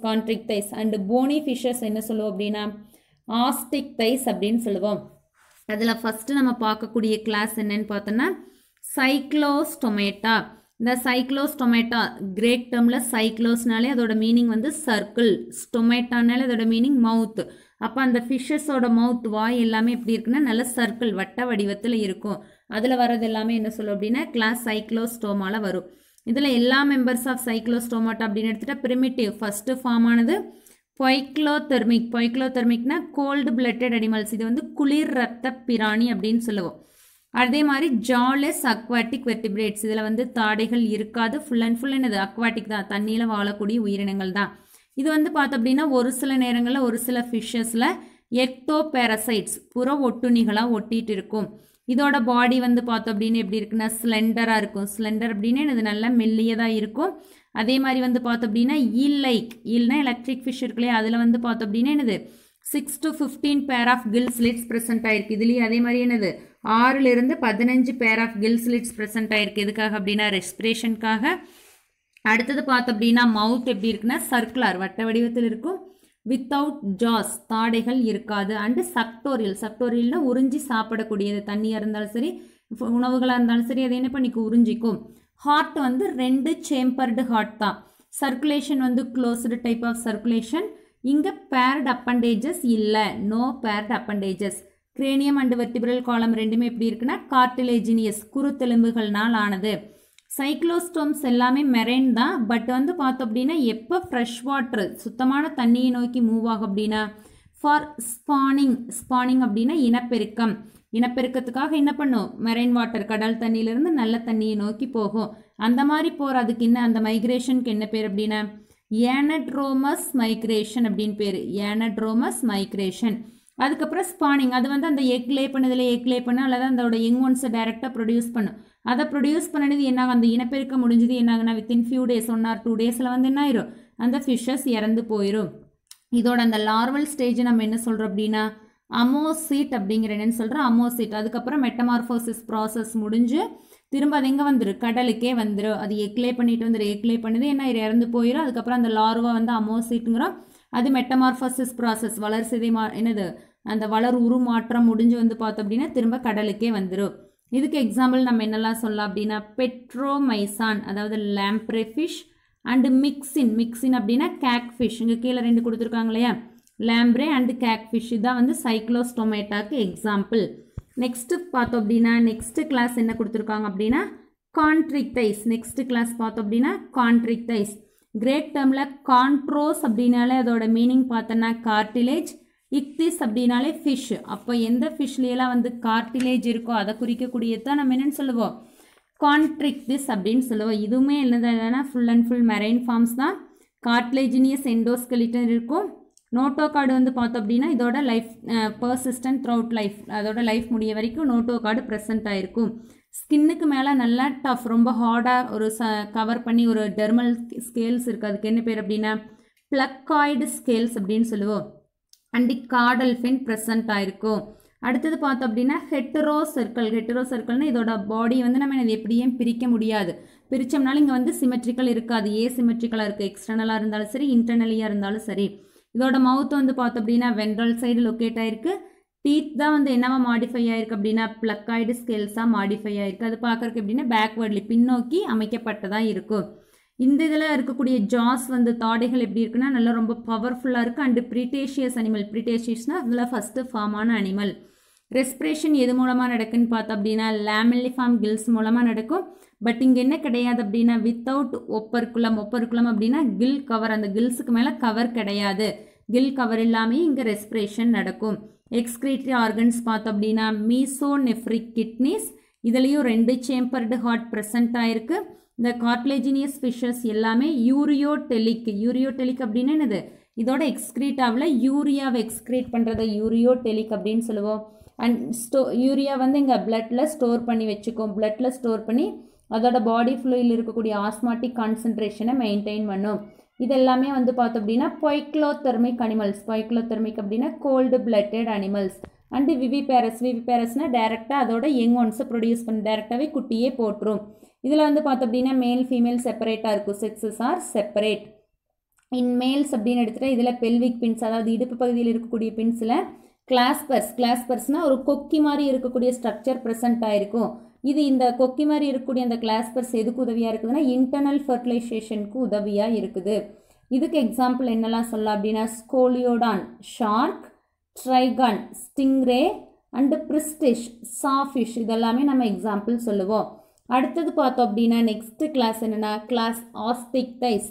கான்ட்ரிக்தைஸ். அண்டு போனி ஃபிஷ்ஷஸ் என்ன சொல்லுவோம் அப்படின்னா ஆஸ்டிக்தைஸ் அப்படின்னு சொல்லுவோம். அதில் ஃபஸ்ட்டு நம்ம பார்க்கக்கூடிய கிளாஸ் என்னன்னு பார்த்தோன்னா சைக்ளோஸ்டொமேட்டா. இந்த சைக்ளோஸ்டொமேட்டா கிரேக் டேர்மில் சைக்ளோஸ்னாலே அதோட மீனிங் வந்து சர்க்கிள், ஸ்டொமேட்டானாலே அதோட மீனிங் மவுத். அப்போ அந்த ஃபிஷ்ஷஸோட மவுத், வாய் எல்லாமே எப்படி இருக்குன்னா நல்ல சர்க்கிள், வட்ட வடிவத்தில் இருக்கும். அதில் வர்றது எல்லாமே என்ன சொல்லும் அப்படின்னா கிளாஸ் சைக்ளோஸ்டோமாவில் வரும். இதில் எல்லா மெம்பர்ஸ் ஆஃப் சைக்ளோஸ்டோமாட்டா அப்படின்னு எடுத்துகிட்டா பிரிமிட்டிவ் ஃபஸ்ட்டு ஃபார்ம் ஆனது பொய்க்ளோதெர்மிக். பொய்க்ளோதெர்மிக்னா கோல்டு பிளட்டட் அனிமல்ஸ், இது வந்து குளிர் ரத்த பிராணி அப்படின்னு சொல்லுவோம். அதே மாதிரி ஜாலெஸ் அக்வாட்டிக் வெர்டிபிரேட்ஸ், இதில் வந்து தாடைகள் இருக்காது, ஃபுல் அண்ட் ஃபுல் என்னது அக்வாட்டிக் தான், தண்ணியில் வாழக்கூடிய உயிரினங்கள் தான். இது வந்து பார்த்தோம் அப்படின்னா ஒரு சில நேரங்களில் ஒரு சில ஃபிஷ்ஷஸில் எக்டோபேரசைட்ஸ், புற ஒட்டுணிகளாக ஒட்டிகிட்டு இருக்கும். இதோட பாடி வந்து பார்த்தோம் அப்படின்னு எப்படி இருக்குன்னா ஸ்லெண்டராக இருக்கும். ஸ்லெண்டர் அப்படின்னா இது நல்லா மெல்லியதாக இருக்கும். அதே மாதிரி வந்து பார்த்தோம் அப்படின்னா ஈல்னா எலக்ட்ரிக் ஃபிஷ் இருக்குல்லையே, அதில் வந்து பார்த்தோம் அப்படின்னா என்னது 6 to 15 pair of kill slits present ஆயிருக்கு. இதுலேயும் அதே மாதிரி என்னது 6 to 15 pair of kill slits present ஆயிருக்கு. எதுக்காக அப்படின்னா ரெஸ்பிரேஷனுக்காக. அடுத்தது பார்த்தோம் அப்படின்னா மவுத் எப்படி இருக்குன்னா சர்க்குலர், வட்ட வடிவத்தில் இருக்கும். வித்தவுட் ஜாஸ், தாடைகள் இருக்காது. அண்டு சக்டோரியல்னா உறிஞ்சி சாப்பிடக்கூடியது, தண்ணியாக இருந்தாலும் சரி உணவுகளாக இருந்தாலும் சரி அதை என்ன பண்ணிக்கும் உறிஞ்சிக்கும். ஹார்ட் வந்து 2 சேம்பர்டு ஹார்ட் தான். சர்க்குலேஷன் வந்து க்ளோஸ்டு டைப் ஆஃப் சர்க்குலேஷன். இங்கே பேர்டு அப்பண்டேஜஸ் இல்லை, no paired appendages. Cranium and vertebral column ரெண்டுமே எப்படி இருக்குன்னா கார்டிலேஜினியஸ், குருத்தெலும்புகள்னால் ஆனது. சைக்ளோஸ்டோம்ஸ் எல்லாமே மெரைன் தான். பட் வந்து பார்த்தோம் அப்படின்னா எப்போ ஃப்ரெஷ் வாட்டர் சுத்தமான தண்ணியை நோக்கி மூவ் ஆகும் அப்படின்னா ஃபார் ஸ்பானிங் அப்படின்னா இனப்பெருக்கத்துக்காக என்ன பண்ணும், மெரைன் வாட்டர் கடல் தண்ணியிலிருந்து நல்ல தண்ணியை நோக்கி போகும். அந்த மாதிரி போகிறதுக்கு என்ன, அந்த மைக்ரேஷனுக்கு என்ன பேர் அப்படின்னா ஏனட்ரோமஸ் மைக்ரேஷன் அப்படின்னு பேர், ஏனட்ரோமஸ் மைக்ரேஷன். அதுக்கப்புறம் ஸ்பானிங், அது வந்து அந்த எக் லே பண்ண அல்லது அதோட யங் ஒன்ஸை டைரெக்டாக ப்ரொடியூஸ் பண்ணும். அதை ப்ரொடியூஸ் பண்ணது என்னாகும், அந்த இனப்பெருக்க முடிஞ்சது என்னாகுன்னா வித்தின் ஃபியூ டேஸ் 1 or 2 டேஸில் வந்து என்ன ஆயிரும், அந்த ஃபிஷ்ஷஸ் இறந்து போயிடும். இதோட அந்த லார்வல் ஸ்டேஜ் நம்ம என்ன சொல்கிறோம் அப்படின்னா அமோசீட் அப்படிங்கிற என்னன்னு சொல்கிறோம், அமோசீட். அதுக்கப்புறம் மெட்டமார்ஃபோசிஸ் ப்ராசஸ் முடிஞ்சு திரும்ப அது எங்கே வந்துடும், கடலுக்கே வந்துடும். அது எக்லே பண்ணிட்டு வந்துடும், எக்லே பண்ணுது என்ன இறந்து போயிடும். அதுக்கப்புறம் அந்த லார்வா வந்து அமோசீட்டுங்கிறோம். அது மெட்டமார்ஃபோசிஸ் ப்ராசஸ், வளர்சிதை என்னது அந்த வளர் உருமாற்றம் முடிஞ்சு வந்து பார்த்தோம் அப்படின்னா திரும்ப கடலுக்கே வந்துடும். இதுக்கு எக்ஸாம்பிள் நம்ம என்னெல்லாம் சொல்லலாம் அப்படின்னா பெட்ரோமைசான், அதாவது லாம்ப்ரே ஃபிஷ், அண்டு மிக்சின் அப்படின்னா கேக் ஃபிஷ். இங்கே கீழே 2 கொடுத்துருக்காங்க இல்லையா, லாம்ப்ரே அண்டு கேக் ஃபிஷ். இதுதான் வந்து சைக்ளோஸ்டொமேட்டாக்கு எக்ஸாம்பிள். நெக்ஸ்ட்டு பார்த்தோம் அப்படின்னா நெக்ஸ்ட் கிளாஸ் என்ன கொடுத்துருக்காங்க அப்படின்னா கான்ட்ரிக்தைஸ். நெக்ஸ்ட் கிளாஸ் பார்த்தோம் அப்படின்னா கான்ட்ரிக்தைஸ். கிரேக் டேர்மில் கான்ட்ரோஸ் அப்படின்னாலே அதோட மீனிங் பார்த்தோன்னா கார்டிலேஜ், இக்திஸ் அப்படின்னாலே ஃபிஷ். அப்போ எந்த ஃபிஷ்லையெல்லாம் வந்து கார்டிலேஜ் இருக்கோ அதை குறிக்கக்கூடியதான் நம்ம என்னென்னு சொல்லுவோம் கான்ட்ரிக்திஸ் அப்படின்னு சொல்லுவோம். இதுவுமே என்னதுன்னா full and full marine forms தான். கார்டிலேஜினியஸ் எண்டோஸ்கெலிட்டன் இருக்கும். நோட்டோகார்டு வந்து பார்த்தோம் அப்படின்னா இதோட லைஃப் பர்சிஸ்டன்ட் த்ரூஅவுட் லைஃப், அதோட லைஃப் முடிய வரைக்கும் நோட்டோகார்டு ப்ரெசென்ட் ஆகிருக்கும். ஸ்கின்னுக்கு மேலே நல்லா டஃப், ரொம்ப ஹார்டாக ஒரு கவர் பண்ணி ஒரு டெர்மல் ஸ்கேல்ஸ் இருக்குது. அதுக்கு என்ன பேர் அப்படின்னா பிளக்காய்டு ஸ்கேல்ஸ் அப்படின்னு சொல்லுவோம். அண்டு கார்டல் ஃபின் ப்ரெசென்ட் ஆகிருக்கும். அடுத்தது பார்த்தோம் அப்படின்னா ஹெட்டரோ சர்க்கிள்னா இதோட பாடி வந்து நம்ம இது எப்படியும் பிரிக்க முடியாது. பிரித்தோம்னாலும் இங்கே வந்து சிமெட்ரிக்கல் இருக்காது, சிமெட்ரிக்கலாக இருக்குது. எக்ஸ்டர்னலாக இருந்தாலும் சரி, இன்டர்னலியாக இருந்தாலும் சரி. இதோட மவுத் வந்து பார்த்தோம் அப்படின்னா வென்ட்ரல் சைடு லொக்கேட் ஆயிருக்கு. டீத் தான் வந்து என்னவா மாடிஃபை ஆயிருக்கு அப்படின்னா பிளக்காய்டு ஸ்கேல்ஸாக மாடிஃபை ஆயிருக்கு. அது பார்க்கறதுக்கு எப்படின்னா பேக்வேர்ட்லி பின்னோக்கி அமைக்கப்பட்டதாக இருக்கும். இந்த இதில் இருக்கக்கூடிய ஜாஸ் வந்து தாடைகள் எப்படி இருக்குன்னா நல்லா ரொம்ப பவர்ஃபுல்லாக இருக்குது. அண்டு ப்ரிட்டேஷியஸ் அனிமல், ப்ரிட்டேஷியஸ்னால் அதில் ஃபஸ்ட்டு ஃபார்மான அனிமல். ரெஸ்பிரேஷன் எது மூலமாக நடக்குன்னு பார்த்தோம் அப்படின்னா லேமெல்லிஃபார்ம் கில்ஸ் மூலமாக நடக்கும். பட் இங்கே என்ன கிடையாது அப்படின்னா வித்தவுட் ஒப்பர்குலம் அப்படின்னா கில் கவர், அந்த கில்ஸுக்கு மேலே கவர் கிடையாது. கில் கவர் இல்லாமல் இங்கே ரெஸ்பிரேஷன் நடக்கும். எக்ஸ்கிரீட்டரி ஆர்கன்ஸ் பார்த்தோம் அப்படின்னா மீசோநெஃப்ரிக் கிட்னிஸ், இதுலேயும் 2 சேம்பர்டு ஹார்ட் ப்ரெசென்ட் ஆயிருக்கு. இந்த கார்ட்லேஜினியஸ் ஃபிஷஸ் எல்லாமே யூரியோடெலிக் அப்படின்னு என்னது, இதோட எக்ஸ்கிரீட்டாவில் யூரியாவை எக்ஸ்கிரீட் பண்ணுறதை யூரியோடெலிக் அப்படின்னு சொல்லுவோம். அண்ட் யூரியா வந்து இங்கே பிளட்டில் ஸ்டோர் பண்ணி வச்சுக்கும். பிளட்டில் ஸ்டோர் பண்ணி அதோட பாடி ஃப்ளூயில் இருக்கக்கூடிய ஆஸ்மாட்டிக் கான்சன்ட்ரேஷனை மெயின்டைன் பண்ணும். இது எல்லாமே வந்து பார்த்தோம் அப்படின்னா பொய்க்ளோதெர்மிக் அனிமல்ஸ். பொய்க்ளோதெர்மிக் அப்படின்னா கோல்டு பிளட்டட் அனிமல்ஸ். அண்டு விவிபேரஸ்னால் டேரெக்டாக அதோட யங் ஒன்ஸை ப்ரொடியூஸ் பண்ணி டேரெக்டாகவே குட்டியே போட்டுரும். இதில் வந்து பார்த்தோம் அப்படின்னா மேல் ஃபீமேல் செப்பரேட்டாக இருக்கும். Sexes R separate. இன் மேல்ஸ் அப்படின்னு எடுத்துகிட்டா இதில் பெல்விக் பின்ஸ், அதாவது இடுப்பு பகுதியில் இருக்கக்கூடிய பின்ஸில் கிளாஸ்பர்ஸ்னால் ஒரு கொக்கி மாதிரி இருக்கக்கூடிய ஸ்ட்ரக்சர் ப்ரெசென்ட் ஆகிருக்கும். இது இந்த கொக்கி மாதிரி இருக்கக்கூடிய அந்த கிளாஸ்பர்ஸ் எதுக்கு உதவியாக இருக்குதுன்னா இன்டர்னல் ஃபர்டிலைசேஷனுக்கு உதவியாக இருக்குது. இதுக்கு எக்ஸாம்பிள் என்னெல்லாம் சொல்லலாம் அப்படின்னா ஸ்கோலியோடான் ஷார்க், ட்ரைகான் ஸ்டிங்ரே அண்டு பிரிஸ்டிஷ் சாஃபிஷ், இதெல்லாமே நம்ம எக்ஸாம்பிள் சொல்லுவோம். அடுத்தது பார்த்தோம் அப்படின்னா நெக்ஸ்ட் கிளாஸ் என்னென்னா கிளாஸ் ஆஸ்டிக்டைஸ்.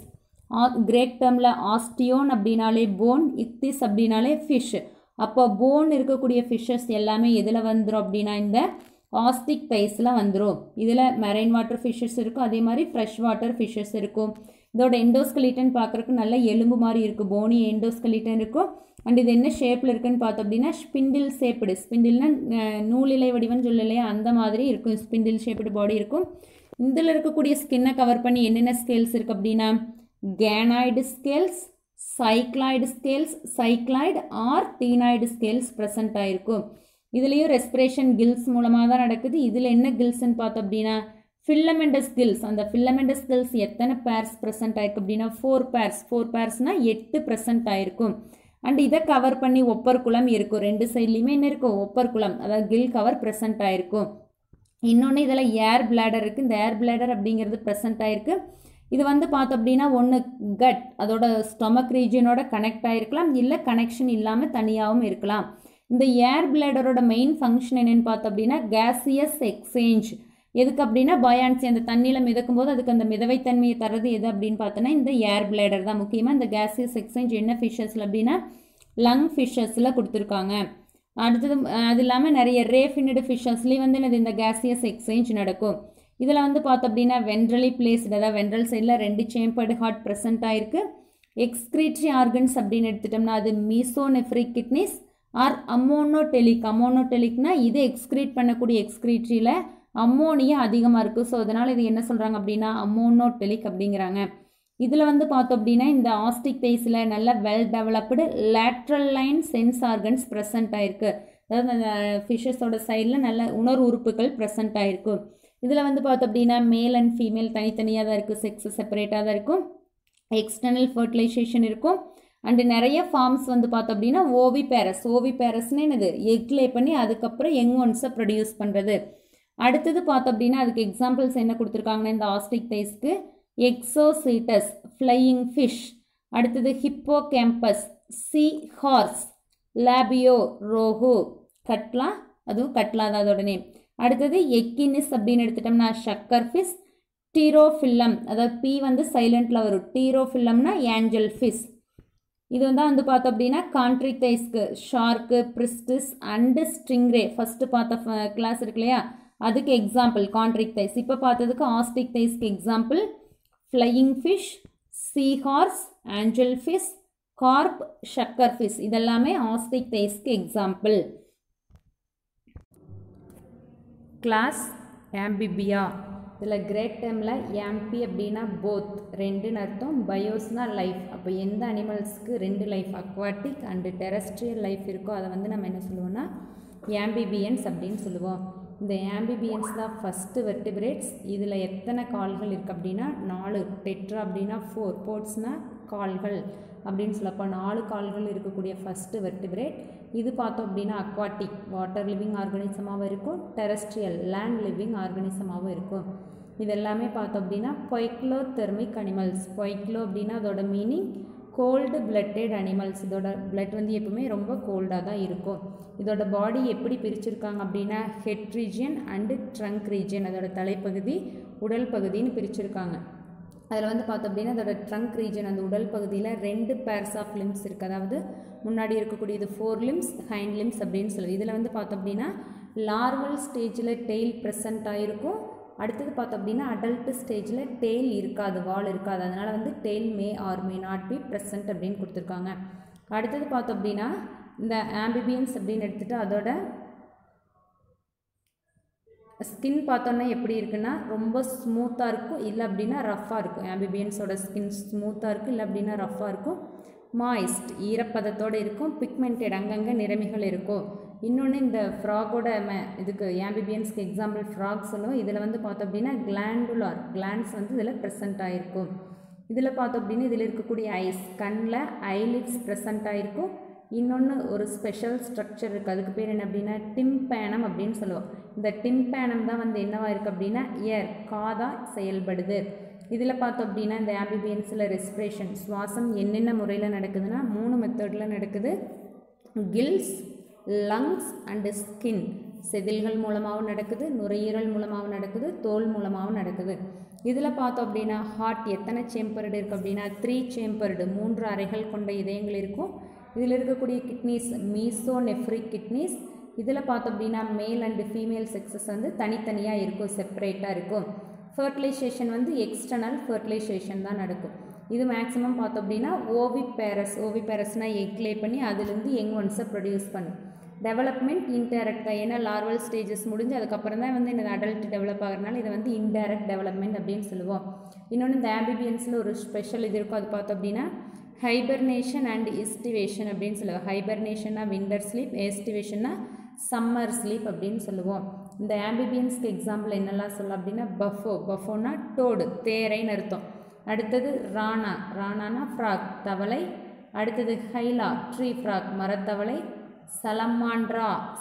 கிரேக் டேர்மில் ஆஸ்டியோன் அப்படின்னாலே போன், இக்திஸ் அப்படின்னாலே ஃபிஷ். அப்போ போன் இருக்கக்கூடிய ஃபிஷ்ஷஸ் எல்லாமே எதில் வந்துடும் அப்படின்னா இந்த ஆஸ்டிக் டைஸில் வந்துடும். இதில் மெரைன் வாட்டர் ஃபிஷ்ஷஸ் இருக்கும், அதே மாதிரி ஃப்ரெஷ் வாட்டர் ஃபிஷ்ஷஸ் இருக்கும். இதோட எண்டோஸ்கெலிட்டன் பார்க்குறதுக்கு நல்ல எலும்பு மாதிரி இருக்கும், போனி எண்டோஸ்கெலிட்டன் இருக்கும். அண்ட் இது என்ன ஷேப்பில் இருக்குன்னு பார்த்தோம் அப்படின்னா ஸ்பிண்டில் ஷேப்டு, ஸ்பிண்டில்னா நூலிலை வடிவம்னு சொல்லலையா அந்த மாதிரி இருக்கும், ஸ்பிண்டில் ஷேப்டு பாடி இருக்கும். இதில் இருக்கக்கூடிய ஸ்கின்னை கவர் பண்ணி என்னென்ன ஸ்கேல்ஸ் இருக்குது அப்படின்னா ganoid scales, cycloid or ctenoid scales present ஆகிருக்கும். இதுலேயும் ரெஸ்பிரேஷன் கில்ஸ் மூலமாக தான் நடக்குது. இதில் என்ன கில்ஸ்ன்னு பார்த்தோம் அப்படின்னா ஃபில்லமெண்டஸ் கில்ஸ். அந்த ஃபில்லமெண்டஸ் கில்ஸ் எத்தனை பேர்ஸ் ப்ரெசென்ட் ஆயிருக்கு அப்படின்னா 4 பேர்ஸ். 4 பேர்ஸ்னால் 8 ப்ரெசென்ட் ஆகிருக்கும். அண்ட் இதை கவர் பண்ணி ஒப்பர்குலம் இருக்கும். 2 சைட்லேயுமே என்ன இருக்கும் ஒப்பர்குலம், அதாவது கில் கவர் ப்ரெசென்ட் ஆகிருக்கும். இன்னொன்று இதில் ஏர் பிளாடர் இருக்குது. இந்த ஏர் பிளாடர் அப்படிங்கிறது ப்ரெசென்ட் ஆகிருக்கு. இது வந்து பார்த்தோம் அப்படின்னா ஒன்று கட், அதோட ஸ்டொமக் ரீஜனோட கனெக்ட் ஆகிருக்கலாம், இல்லை கனெக்ஷன் இல்லாமல் தனியாகவும் இருக்கலாம். இந்த ஏர் பிளாடரோட மெயின் ஃபங்க்ஷன் என்னென்னு பார்த்தோம் அப்படின்னா கேசியஸ் எக்ஸ்சேஞ்ச். எதுக்கு அப்படின்னா பயான்சி, அந்த தண்ணியில் மிதக்கும் போது அதுக்கு அந்த மிதவைத்தன்மையை தர்றது எது அப்படின்னு பார்த்தோன்னா இந்த ஏர் பிளேடர் தான். முக்கியமாக இந்த கேசியஸ் எக்ஸ்சேஞ்ச் என்ன ஃபிஷ்ஷஸில் அப்படின்னா லங் ஃபிஷ்ஷஸில் கொடுத்துருக்காங்க. அடுத்தது அது இல்லாமல் நிறைய ரேஃபினிடு ஃபிஷ்ஷஸ்லேயும் வந்து இந்த கேசியஸ் எக்ஸ்சேஞ்ச் நடக்கும். இதில் வந்து பார்த்தோம் அப்படின்னா வென்ட்ரலி பிளேஸ்டு, அதாவது வென்ட்ரல் சைடில் 2 சேம்பர்டு ஹார்ட் ப்ரெசென்ட் ஆகிருக்கு. எக்ஸ்கிரீட்டரி ஆர்கன்ஸ் அப்படின்னு எடுத்துட்டோம்னா அது மீசோநெஃப்ரிக் கிட்னிஸ் ஆர் அமோனோடெலிக்னா இது எக்ஸ்கிரீட் பண்ணக்கூடிய எக்ஸ்கிரீட்டரியில் அம்மோனியா அதிகமாக இருக்குது. ஸோ அதனால் இது என்ன சொல்கிறாங்க அப்படின்னா அமோனோடெலிக் அப்படிங்கிறாங்க. இதில் வந்து பார்த்தோம் அப்படின்னா இந்த ஆஸ்டிக் டைஸில் நல்ல well developed lateral line sense organs present ஆகிருக்கு. அதாவது அந்த ஃபிஷ்ஷஸோட சைடில் நல்ல உணர்வு உறுப்புகள் ப்ரெசென்ட் ஆகிருக்கு. இதில் வந்து பார்த்தோம் அப்படின்னா மேல் அண்ட் ஃபீமேல் தனித்தனியாக தான் இருக்குது, செக்ஸ் செப்பரேட்டாக தான் இருக்கும். எக்ஸ்டர்னல் ஃபர்டிலைசேஷன் இருக்கும். அண்டு நிறைய ஃபார்ம்ஸ் வந்து பார்த்தோம் அப்படின்னா ஓவிபேரஸ்னு என்னது எக் லே பண்ணி அதுக்கப்புறம் யங் ஒன்ஸை ப்ரொடியூஸ் பண்ணுறது. அடுத்தது பார்த்தோம் அப்படின்னா அதுக்கு எக்ஸாம்பிள்ஸ் என்ன கொடுத்துருக்காங்கன்னா இந்த ஆஸ்டிக் டைஸ்க்கு எக்ஸோசீட்டஸ் ஃப்ளையிங் ஃபிஷ், அடுத்தது Hippocampus, sea horse, Labeo rohu, catla, அதுவும் கட்லா தான் அதோட நேம். அடுத்தது எக்கினிஸ் அப்படின்னு எடுத்துட்டோம்னா ஷக்கர் ஃபிஷ், டீரோஃபில்லம், அதாவது பி வந்து சைலண்டில் வரும், டீரோஃபில்லம்னா ஏஞ்சல் ஃபிஷ். இது வந்து பார்த்தோம் அப்படின்னா கான்ட்ரிக் டைஸ்க்கு shark, Pristis and stingray first பார்த்த கிளாஸ் இருக்கு இல்லையா அதுக்கு எக்ஸாம்பிள் கான்ட்ரிக் டைஸ். இப்போ பார்த்ததுக்கு ஆஸ்டிக் டைஸ்க்கு example flying fish, sea horse, angel fish, carp, sucker fish, இதெல்லாமே ஆஸ்டிக் டைஸ்க்கு எக்ஸாம்பிள். கிளாஸ் ஆம்பிபியா. இதில் கிரேட் டேர்மில் ஆம்பி அப்படின்னா போத் 2ன்னு அர்த்தம், பயோஸ்னால் லைஃப். அப்போ எந்த அனிமல்ஸ்க்கு 2 life aquatic and terrestrial life இருக்கோ அதை வந்து நம்ம என்ன சொல்லுவோம்னா ஆம்பிபியன்ஸ் அப்படின்னு சொல்லுவோம். இந்த ஆம்பிபியன்ஸ் தான் ஃபஸ்ட்டு வெர்டிபிரேட்ஸ். இதில் எத்தனை கால்கள் இருக்குது அப்படின்னா 4. டெட்ரா அப்படின்னா 4, போர்ட்ஸ்னால் கால்கள் அப்படின்னு சொல்லப்போ 4 கால்கள் இருக்கக்கூடிய ஃபஸ்ட்டு வெர்டிபிரேட். இது பார்த்தோம் அப்படின்னா அக்வாட்டிக் வாட்டர் லிவிங் ஆர்கானிசமாகவும் இருக்கும், டெரஸ்ட்ரியல் லேண்ட் லிவிங் ஆர்கானிசமாகவும் இருக்கும். இது எல்லாமே பார்த்தோம் அப்படின்னா பொய்க்ளோதெர்மிக் அனிமல்ஸ். பொய்க்ளோ அப்படின்னா அதோட மீனிங் கோல்டு பிளட்டட் அனிமல்ஸ். இதோட பிளட் வந்து எப்பவுமே ரொம்ப கோல்டாக தான் இருக்கும். இதோட பாடி எப்படி பிரிச்சிருக்காங்க அப்படின்னா head region and trunk region, அதோட தலைப்பகுதி உடல் பகுதின்னு பிரிச்சிருக்காங்க. அதில் வந்து பார்த்தோம் அப்படின்னா அதோட ட்ரங்க் ரீஜன் அந்த உடல் பகுதியில் 2 பேர்ஸ் ஆஃப் லிம்ஸ் இருக்குது. அதாவது முன்னாடி இருக்கக்கூடியது 4 லிம்ஸ், ஹைண்ட் லிம்ஸ் அப்படின்னு சொல்லுது. இதில் வந்து பார்த்தோம் அப்படின்னா லார்வல் ஸ்டேஜில் டெய்ல் ப்ரெசண்ட் ஆகிருக்கும். அடுத்தது பார்த்தோம் அப்படின்னா அடல்ட் ஸ்டேஜில் டெய்ல் இருக்காது, வால் இருக்காது. அதனால் வந்து tail May R may not be present அப்படின்னு கொடுத்துருக்காங்க. அடுத்தது பார்த்தோம் அப்படின்னா இந்த ஆம்பிபியன்ஸ் அப்படின்னு எடுத்துகிட்டு அதோட ஸ்கின் பார்த்தோன்னா எப்படி இருக்குன்னா ரொம்ப ஸ்மூத்தாக இருக்கும், இல்லை அப்படின்னா ரஃப்பாக இருக்கும். ஆம்பிபியன்ஸோட ஸ்கின் ஸ்மூத்தாக இருக்கும், இல்லை அப்படின்னா ரஃப்பாக இருக்கும். மாய்ஸ்ட் ஈரப்பதத்தோடு இருக்கும். பிக்மெண்டட் அங்கங்கே நிறமிகள் இருக்கும். இன்னொன்று இந்த ஃப்ராகோட இதுக்கு ஆம்பிபியன்ஸ்க்கு எக்ஸாம்பிள் ஃப்ராக் சொல்லுவோம். இதில் வந்து பார்த்தோம் அப்படின்னா கிளாண்டுலார் கிளாண்ட்ஸ் வந்து இதில் ப்ரெசண்ட் ஆகிருக்கும். இதில் பார்த்தோம் அப்படின்னா இதில் இருக்கக்கூடிய ஐஸ் கண்ணில் ஐலிட்ஸ் ப்ரெசண்ட் ஆகிருக்கும். இன்னொன்று ஒரு ஸ்பெஷல் ஸ்ட்ரக்சர் இருக்குது, அதுக்கு பேர் என்ன அப்படின்னா டிம்பேனம் அப்படின்னு சொல்லுவோம். இந்த டிம்பேனம் தான் வந்து என்னவாக இருக்குது அப்படின்னா காதாக செயல்படுது. இதில் பார்த்தோம் அப்படின்னா இந்த ஆம்பிபியன்ஸில் ரெஸ்பிரேஷன் சுவாசம் என்னென்ன முறையில் நடக்குதுன்னா 3 மெத்தடில் நடக்குது. Gills, lungs and skin. செதில்கள் மூலமாகவும் நடக்குது, நுரையீரல் மூலமாகவும் நடக்குது, தோல் மூலமாகவும் நடக்குது. இதில் பார்த்தோம் அப்படின்னா ஹார்ட் எத்தனை சேம்பர்டு இருக்குது அப்படின்னா 3 சேம்பர்டு 3 அறைகள் கொண்ட இதயங்கள் இருக்கும். இதில் இருக்கக்கூடிய கிட்னிஸ் மீசோநெஃப்ரிக் கிட்னிஸ். இதில் பார்த்தோம் அப்படின்னா மேல் அண்டு ஃபீமேல் செக்ஸஸ் வந்து தனித்தனியாக இருக்கும், செப்பரேட்டாக இருக்கும். ஃபர்டிலைசேஷன் வந்து எக்ஸ்டர்னல் ஃபர்டிலைசேஷன் தான் நடக்கும். இது மேக்ஸிமம் பார்த்தோம் அப்படின்னா ஓவிபேரஸ்னால் எக் லே பண்ணி அதுலேருந்து யங் ஒன்ஸை ப்ரொடியூஸ் பண்ணும். டெவலப்மெண்ட் இன்டைரக்ட் தான், ஏன்னா லார்வல் ஸ்டேஜஸ் முடிஞ்சு அதுக்கப்புறம் தான் வந்து இந்த அடல்ட் டெவலப் ஆகிறதுனால இதை வந்து இன்டைரக்ட் டெவலப்மெண்ட் அப்படின்னு சொல்லுவோம். இன்னொன்று இந்த ஆம்பிபியன்ஸில் ஒரு ஸ்பெஷல் இது இருக்கும், அது பார்த்தோம் அப்படின்னா ஹைபர்னேஷன் அண்ட் எஸ்டிவேஷன் அப்படின்னு சொல்லுவோம். ஹைபர்னேஷன்னா விண்டர் ஸ்லீப், எஸ்டிவேஷன்னா சம்மர் ஸ்லீப் அப்படின்னு சொல்லுவோம். இந்த ஆம்பிபியன்ஸ்க்கு எக்ஸாம்பிள் என்னெல்லாம் சொல்லலாம் அப்படின்னா பஃபோனா டோடு தேரைன்னு அர்த்தம். அடுத்தது ராணானா ஃப்ராக் தவளை. அடுத்தது ஹைலா ட்ரீ ஃப்ராக் மரத்தவளை.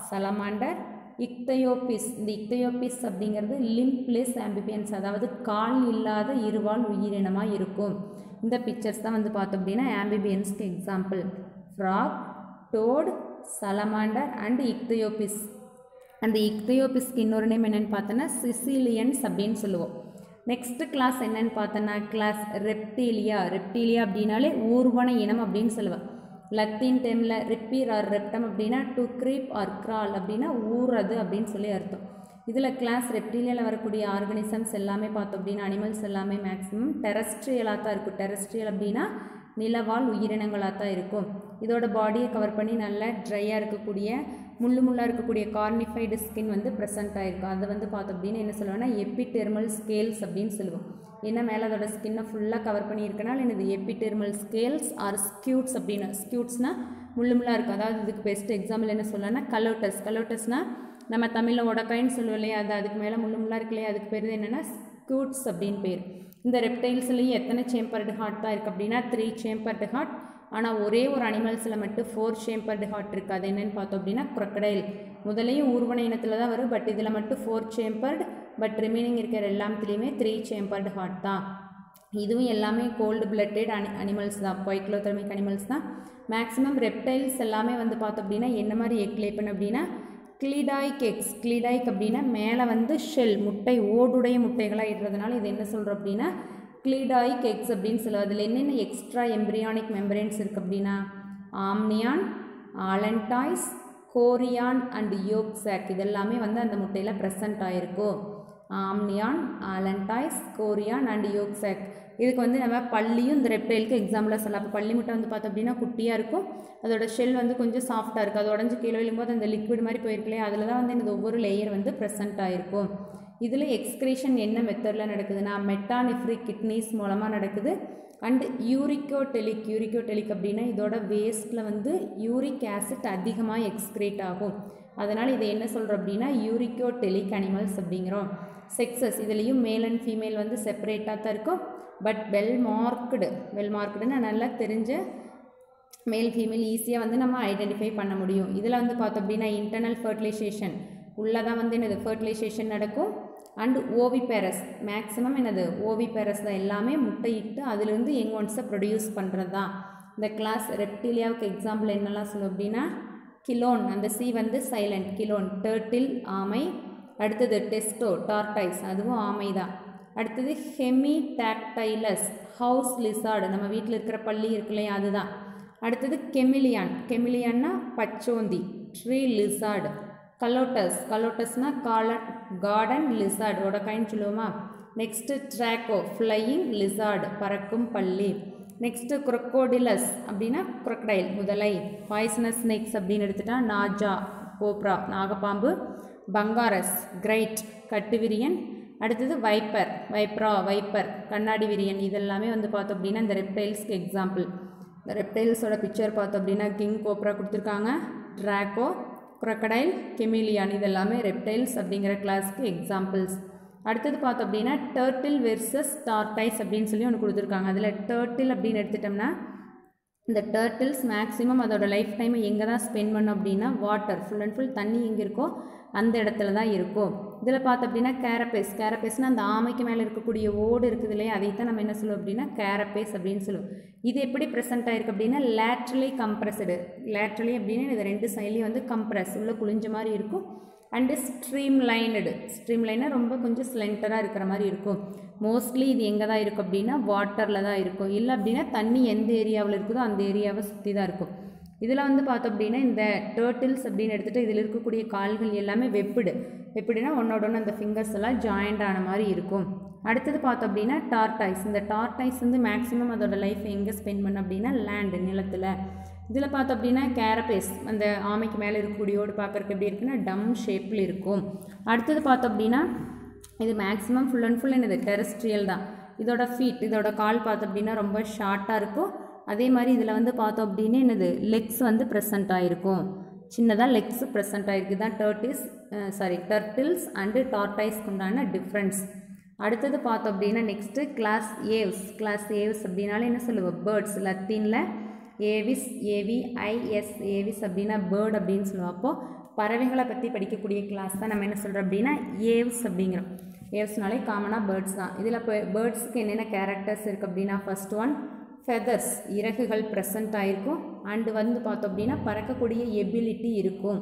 சலமாண்டர். இக்தயோபிஸ். இந்த இக்தயோபிஸ் அப்படிங்கிறது லிம்ப்லெஸ் ஆம்பிபியன்ஸ், அதாவது கால் இல்லாத இருவால் உயிரினமாக இருக்கும். இந்த பிக்சர்ஸ் தான் வந்து பார்த்தோம் அப்படின்னா ஆம்பிபியன்ஸ்க்கு example. Frog, toad, salamander and Ichthyophis. அந்த இக்தயோபிஸ்க்கு இன்னொரு நேம் என்னென்னு பார்த்தோன்னா சிசிலியன்ஸ் அப்படின்னு சொல்லுவோம். நெக்ஸ்ட் கிளாஸ் என்னென்னு பார்த்தோன்னா கிளாஸ் ரெப்டீலியா. ரெப்டீலியா அப்படின்னாலே ஊர்வன இனம் அப்படின்னு சொல்லுவேன். லத்தீன் டைமில் ரிப்பீர் ஆர் ரெப்டம் அப்படின்னா டு க்ரீப் ஆர் கிரால் அப்படின்னா ஊறது அப்படின்னு சொல்லி அர்த்தம். இதில் கிளாஸ் ரெப்டீலியாவில் வரக்கூடிய ஆர்கானிசம்ஸ் எல்லாமே பார்த்தோம் அப்படின்னா அனிமல்ஸ் எல்லாமே மேக்ஸிமம் டெரஸ்ட்ரியலாக தான் இருக்கும். டெரஸ்ட்ரியல் அப்படின்னா நிலவாழ் உயிரினங்களாக தான் இருக்கும். இதோட பாடியை கவர் பண்ணி நல்லா ட்ரையாக இருக்கக்கூடிய முள்ளாக இருக்கக்கூடிய கார்னிஃபைடு ஸ்கின் வந்து ப்ரெசென்ட் ஆகிருக்கும். அதை வந்து பார்த்தோம் அப்படின்னா என்ன சொல்லுவோம்னா எபிடெர்மல் ஸ்கேல்ஸ் அப்படின்னு சொல்லுவோம். ஏன்னா மேலே அதோட ஸ்கின்னை ஃபுல்லாக கவர் பண்ணியிருக்கனால என்னது எபிடெர்மல் ஸ்கேல்ஸ் ஆர் ஸ்கியூட்ஸ் அப்படின்னு. ஸ்கியூட்ஸ்னால் முள்ளாக இருக்கும். அதாவது இதுக்கு பெஸ்ட் எக்ஸாம்பிள் என்ன சொல்லலாம்னா கலோட்டஸ்னால் நம்ம தமிழில் உடக்காயின்னு சொல்லுவோம் இல்லையா, அது அதுக்கு மேலே முள்ளாக இருக்கு இல்லையா, அதுக்கு பேர் என்னென்னா ஸ்கியூட்ஸ் அப்படின்னு பேர். இந்த ரெப்டைல்ஸ்லேயும் எத்தனை சேம்பர்டு ஹார்ட் தான் இருக்குது அப்படின்னா 3 சேம்பர்டு ஹார்ட். ஆனால் ஒரே ஒரு அனிமல்ஸில் மட்டும் 4 சேம்பர்டு ஹார்ட் இருக்குது. அது என்னென்னு பார்த்தோம் அப்படின்னா crocodile. முதலையும் ஊர்வன இனத்தில் தான் வரும், பட் இதில் மட்டும் 4 சேம்பர்டு. பட் ரிமைனிங் இருக்கிற எல்லாத்துலேயுமே 3 சேம்பர்டு ஹார்ட் தான். இதுவும் எல்லாமே கோல்டு பிளட்டட் அனிமல்ஸ் தான், பொய்க்ளோதெர்மிக் அனிமல்ஸ் தான். மேக்ஸிமம் ரெப்டைல்ஸ் எல்லாமே வந்து பார்த்தோம் அப்படின்னா என்ன மாதிரி எக் லே பண்ண அப்படின்னா கிளிடாய்க் எக்ஸ். கிளிடாய்க் அப்படின்னா மேலே வந்து ஷெல் முட்டை ஓடுடைய முட்டைகளாக இடுறதுனால இது என்ன சொல்கிறோம் அப்படின்னா கிளிடாய்க் எக்ஸ் அப்படின்னு சொல்லுவோம். அதில் என்னென்ன எக்ஸ்ட்ரா எம்ப்ரியானிக் மெம்பரேன்ஸ் இருக்குது அப்படின்னா amnion, allantois, chorion and yolk sac. இதெல்லாமே வந்து அந்த முட்டையில் ப்ரெசண்ட் ஆகிருக்கும். Amnion, allantois, chorion and yolk sac. இதுக்கு வந்து நம்ம பள்ளியும் இந்த ரெப்டைலுக்கு எக்ஸாம்பிளாக சொல்லலாம். அப்போ பள்ளி முட்டை வந்து பார்த்தோம் அப்படின்னா குட்டியாக இருக்கும், அதோட ஷெல் வந்து கொஞ்சம் சாஃப்டாக இருக்குது. அது உடஞ்சி கீழே விழும்போது அந்த லிக்விட் மாதிரி போயிருக்கலையே, அதில் தான் வந்து இந்த ஒவ்வொரு லேயர் வந்து ப்ரெசென்ட் ஆகிருக்கும். இதில் எக்ஸ்க்ரீஷன் என்ன மெத்தடில் நடக்குதுன்னா மெட்டானெஃப்ரிக் கிட்னிஸ் மூலமாக நடக்குது. அண்ட் யூரிக்கோடெலிக் அப்படின்னா இதோட வேஸ்ட்டில் வந்து யூரிக் ஆசிட் அதிகமாக எக்ஸ்க்ரீட் ஆகும். அதனால் இதை என்ன சொல்கிறோம் அப்படின்னா யூரிக்கோடெலிக் அனிமல்ஸ் அப்படிங்கிறோம். செக்ஸஸ் இதுலேயும் மேல் அண்ட் ஃபீமேல் வந்து செப்பரேட்டாக தான் இருக்கும். பட் வெல் மார்க்குடுன்னு நல்லா தெரிஞ்ச மேல் ஃபீமேல் ஈஸியாக வந்து நம்ம ஐடென்டிஃபை பண்ண முடியும். இதில் வந்து பார்த்தோம் அப்படின்னா இன்டர்னல் ஃபர்டிலைசேஷன் உள்ளே தான் வந்து என்னது ஃபர்டிலைசேஷன் நடக்கும். அண்டு ஓவிபேரஸ் மேக்ஸிமம் என்னது ஓவிபேரஸ் தான், எல்லாமே முட்டையிட்டு அதிலிருந்து யங் ஒன்ஸை ப்ரொடியூஸ் பண்ணுறது தான். இந்த கிளாஸ் ரெப்டிலியாவுக்கு எக்ஸாம்பிள் என்னெல்லாம் சொல்லும் அப்படின்னா கிலோன், அந்த சி வந்து சைலண்ட், கிலோன். டர்ட்டில் ஆமை. அடுத்தது டெஸ்டோ டார்டைஸ், அதுவும் ஆமை தான். அடுத்தது ஹெமிடாக்டைலஸ் ஹவுஸ் லிசார்டு, நம்ம வீட்டில் இருக்கிற பள்ளி இருக்கு இல்லையா அதுதான். அடுத்தது கெமிலியான்னா பச்சோந்தி, ட்ரீ லிசார்டு. கலோட்டஸ்னா கார்டன் லிசார்டோட கைன்னு சொல்லுவோமா. நெக்ஸ்ட்டு ட்ராக்கோ ஃப்ளையிங் லிசார்டு, பறக்கும் பள்ளி. நெக்ஸ்ட்டு குரோக்கோடிலஸ் அப்படின்னா குரோக்கடைல், முதலை. பாய்சனஸ் ஸ்னேக்ஸ் அப்படின்னு எடுத்துட்டா நாஜா கோப்ரா, நாகப்பாம்பு. பங்காரஸ் கிரைட், கட்டுவிரியன். அடுத்தது வைப்பர் கண்ணாடி விரியன். இதெல்லாமே வந்து பார்த்தோம் அப்படின்னா இந்த ரெப்டைல்ஸ்க்கு எக்ஸாம்பிள். இந்த ரெப்டைல்ஸோட பிக்சர் பார்த்தோம் அப்படின்னா கிங் கோப்ரா கொடுத்துருக்காங்க, ட்ராக்கோ, குரோக்கடைல், கெமிலியான், இதெல்லாமே ரெப்டைல்ஸ் அப்படிங்கிற கிளாஸ்க்கு எக்ஸாம்பிள்ஸ். அடுத்தது பார்த்தோம் அப்படின்னா டர்ட்டில் வெர்சஸ் டார்டைஸ் அப்படின்னு சொல்லி ஒன்று கொடுத்துருக்காங்க. அதில் டர்ட்டில் அப்படின்னு எடுத்துட்டோம்னா இந்த டர்ட்டில்ஸ் மேக்ஸிமம் அதோட லைஃப் டைமை எங்கே தான் ஸ்பெண்ட் பண்ணோம் அப்படின்னா வாட்டர், ஃபுல் அண்ட் ஃபுல் தண்ணி எங்கே இருக்கோ அந்த இடத்துல தான் இருக்கும். இதில் பார்த்தோம் அப்படின்னா கேரப்பேஸ்னால் அந்த ஆமைக்கு மேலே இருக்கக்கூடிய ஓடு இருக்குது இல்லையா, அதைத்தான் நம்ம என்ன சொல்லுவோம் அப்படின்னா கேரப்பேஸ் அப்படின்னு சொல்லுவோம். இது எப்படி ப்ரெசென்ட் ஆகிருக்கு அப்படின்னா லேட்ரலி கம்ப்ரஸ்டு, லேட்ரலி அப்படின்னா இது ரெண்டு சைட்லேயும் வந்து கம்ப்ரஸ் உள்ள குளிஞ்ச மாதிரி இருக்கும். அண்டு ஸ்ட்ரீம்லைனாக ரொம்ப கொஞ்சம் ஸ்லென்டராக இருக்கிற மாதிரி இருக்கும். மோஸ்ட்லி இது எங்கே தான் இருக்கும் அப்படின்னா வாட்டரில் தான் இருக்கும். இல்லை அப்படின்னா தண்ணி எந்த ஏரியாவில் இருக்குதோ அந்த ஏரியாவை சுற்றி தான் இருக்கும். இதில் வந்து பார்த்தோம் அப்படின்னா இந்த டர்ட்டில்ஸ் அப்படின்னு எடுத்துகிட்டு இதில் இருக்கக்கூடிய கால்கள் எல்லாமே வெப்பிடுனா ஒன்னோட ஒன்று அந்த ஃபிங்கர்ஸ் எல்லாம் ஜாயிண்ட் ஆன மாதிரி இருக்கும். அடுத்தது பார்த்தோம் அப்படின்னா டார்டைஸ். இந்த டார்டைஸ் வந்து மேக்ஸிமம் அதோட லைஃப் எங்கே ஸ்பெண்ட் பண்ண அப்படின்னா லேண்டு, நிலத்தில். இதில் பார்த்தோம் அப்படின்னா கேரப்பேஸ், அந்த ஆமைக்கு மேலே இருக்கக்கூடியோடு பார்க்குறக்கு எப்படி இருக்குன்னா டம் ஷேப்பில் இருக்கும். அடுத்தது பார்த்தோம் அப்படின்னா இது மேக்ஸிமம் ஃபுல் அண்ட் ஃபுல் என்னது டெரஸ்ட்ரியல் தான். இதோட கால் பார்த்தோம் அப்படின்னா ரொம்ப ஷார்ட்டாக இருக்கும். அதே மாதிரி இதில் வந்து பார்த்தோம் அப்படின்னா என்னது லெக்ஸ் வந்து ப்ரெசென்ட் ஆகிருக்கும், சின்னதாக லெக்ஸ் ப்ரெசென்ட் ஆகிருக்கு. தான் டர்ட்டில்ஸ் அண்டு டார்டைஸ்க்கு உண்டான டிஃப்ரென்ஸ். அடுத்தது பார்த்தோம் அப்படின்னா நெக்ஸ்ட்டு கிளாஸ் ஏவ்ஸ் அப்படின்னாலே என்ன சொல்லுவோம் பேர்ட்ஸ், லத்தீனில் ஏவிஸ், ஏவிஐஎஸ், ஏவிஸ் அப்படின்னா பேர்ட் அப்படின்னு சொல்லுவோம். அப்போது பறவைகளை பற்றி படிக்கக்கூடிய கிளாஸ் தான் நம்ம என்ன சொல்கிறோம் அப்படின்னா ஏவ்ஸ் அப்படிங்கிறோம். ஏவ்ஸ்னாலே காமனாக பேர்ட்ஸ் தான். இதில் இப்போ பேர்ட்ஸுக்கு என்னென்ன கேரக்டர்ஸ் இருக்குது அப்படின்னா ஃபர்ஸ்ட் ஒன் ஃபெதர்ஸ், இறகுகள் ப்ரெசென்ட் ஆகிருக்கும். அண்டு வந்து பார்த்தோம் அப்படின்னா பறக்கக்கூடிய எபிலிட்டி இருக்கும்.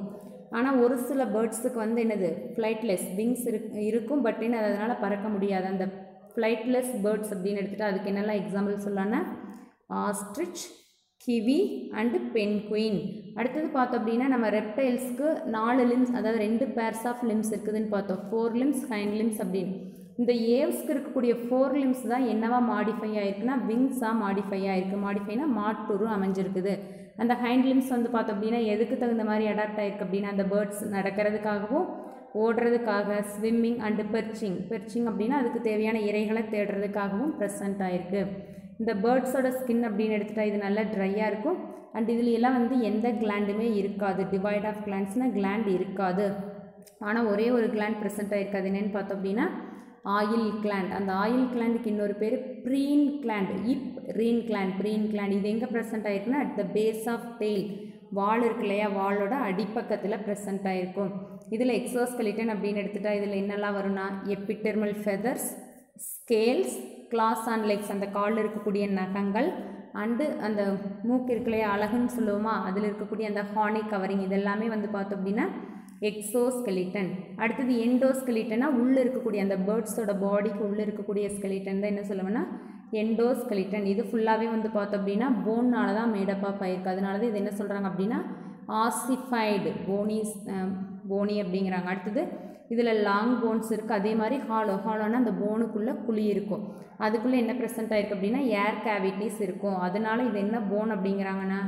ஆனால் ஒரு சில பேர்ட்ஸுக்கு வந்து என்னது ஃப்ளைட்லெஸ் விங்ஸ் இருக்கும், பட் என்ன அதனால் பறக்க முடியாது. அந்த ஃப்ளைட்லெஸ் பேர்ட்ஸ் அப்படின்னு எடுத்துகிட்டு அதுக்கு என்னெல்லாம் எக்ஸாம்பிள் சொல்லலாம்னா ஆஸ்ட்ரிச், கிவி அண்டு பென்குயின். அடுத்தது பார்த்தோம் அப்படின்னா நம்ம ரெப்டைல்ஸ்க்கு 4 லிம்ஸ், அதாவது 2 பேர்ஸ் ஆஃப் லிம்ஸ் இருக்குதுன்னு பார்த்தோம், 4 லிம்ஸ் ஹைண்ட் லிம்ஸ் அப்படின்னு. இந்த ஏவ்ஸ்க்கு இருக்கக்கூடிய 4 லிம்ஸ் தான் என்னவா மாடிஃபை ஆகிருக்குன்னா விங்ஸாக மாடிஃபை ஆகிருக்கு. மாடிஃபைனா மாட்டுரு அமைஞ்சிருக்குது. அந்த ஹைண்ட் லிம்ஸ் வந்து பார்த்தோம் அப்படின்னா எதுக்கு தகுந்த மாதிரி அடாப்ட் ஆகிருக்கு அப்படின்னா அந்த பேர்ட்ஸ் நடக்கிறதுக்காகவும் ஓடுறதுக்காக, ஸ்விம்மிங் அண்டு பெர்ச்சிங் அப்படின்னா அதுக்கு தேவையான இரைகளை தேடுறதுக்காகவும் ப்ரெசென்ட் ஆகிருக்கு. இந்த பேர்ட்ஸோட ஸ்கின் அப்படின்னு எடுத்துகிட்டா இது நல்லா ட்ரையாக இருக்கும். அண்ட் இதில் எல்லாம் வந்து எந்த கிளாண்டுமே இருக்காது, டிவைட் ஆஃப் கிளாண்ட்ஸ்னால் கிளாண்ட் இருக்காது. ஆனால் ஒரே ஒரு கிளாண்ட் ப்ரெசென்ட் ஆகிருக்காது. என்னென்னு பார்த்தோம் அப்படின்னா ஆயில் கிளாண்ட். அந்த ஆயில் கிளாண்டுக்கு இன்னொரு பேர் ப்ரீன் கிளாண்ட், ப்ரீன் கிளாண்ட். இது எங்கே ப்ரெசென்ட் ஆகிருக்குன்னா at the base of tail, வால் இருக்கு இல்லையா, வாலோட அடிப்பக்கத்தில் ப்ரெசென்ட் ஆகிருக்கும். இதில் எக்ஸோஸ்கெலிட்டன் அப்படின்னு எடுத்துகிட்டா இதில் என்னெல்லாம் வரும்னா epidermal feathers, scales, claws and legs, அந்த காலில் இருக்கக்கூடிய நகங்கள், அண்டு அந்த மூக்கு இருக்குல்லையா அழகுன்னு சொல்லுவோமா, அதில் இருக்கக்கூடிய அந்த ஹார்னி கவரிங், இதெல்லாமே வந்து பார்த்தோம் அப்படின்னா எக்ஸோஸ்கெலிட்டன். அடுத்தது எண்டோஸ்கெலிட்டனா உள்ளே இருக்கக்கூடிய அந்த பேர்ட்ஸோட பாடிக்கு உள்ளே இருக்கக்கூடிய ஸ்கெலிட்டன் தான் என்ன சொல்லுவோம்னா எண்டோஸ்கெலிட்டன். இது ஃபுல்லாகவே வந்து பார்த்தோம் அப்படின்னா போன்னால தான் மேடப் ஆஃப் ஆகிருக்கு. அதனால தான் இது என்ன சொல்கிறாங்க அப்படின்னா ஆசிஃபைடு போனி அப்படிங்கிறாங்க. அடுத்தது இதில் லாங் போன்ஸ் இருக்குது. அதே மாதிரி ஹாலோனா அந்த போனுக்குள்ளே குழி இருக்கும், அதுக்குள்ளே என்ன ப்ரெசென்ட் ஆகிருக்கு அப்படின்னா ஏர் கேவிட்டிஸ் இருக்கும். அதனால இது என்ன போன் அப்படிங்கிறாங்கன்னா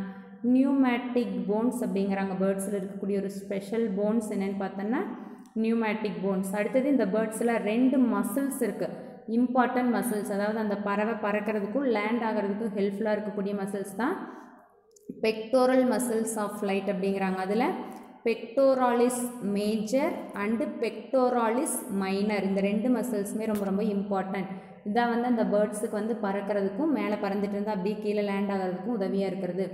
நியூமேட்டிக் போன்ஸ் அப்படிங்கிறாங்க. பேர்ட்ஸில் இருக்கக்கூடிய ஒரு ஸ்பெஷல் போன்ஸ் என்னென்னு பார்த்தோன்னா நியூமேட்டிக் போன்ஸ். அடுத்தது இந்த பேர்ட்ஸில் 2 மசில்ஸ் இருக்குது, இம்பார்ட்டன்ட் மசில்ஸ். அதாவது அந்த பறவை பறக்கிறதுக்கும் லேண்ட் ஆகிறதுக்கும் ஹெல்ப்ஃபுல்லாக இருக்கக்கூடிய மசில்ஸ் தான் பெக்டோரல் மசில்ஸ் ஆஃப் ஃப்ளைட் அப்படிங்கிறாங்க. அதில் pectoralis major and pectoralis minor. இந்த 2 மசில்ஸுமே ரொம்ப ரொம்ப இம்பார்ட்டன்ட். இதான் வந்து அந்த பேர்ட்ஸுக்கு வந்து பறக்கிறதுக்கும் மேலே பறந்துட்டு இருந்தால் அப்படியே கீழே லேண்ட் ஆகிறதுக்கும் உதவியாக இருக்கிறது.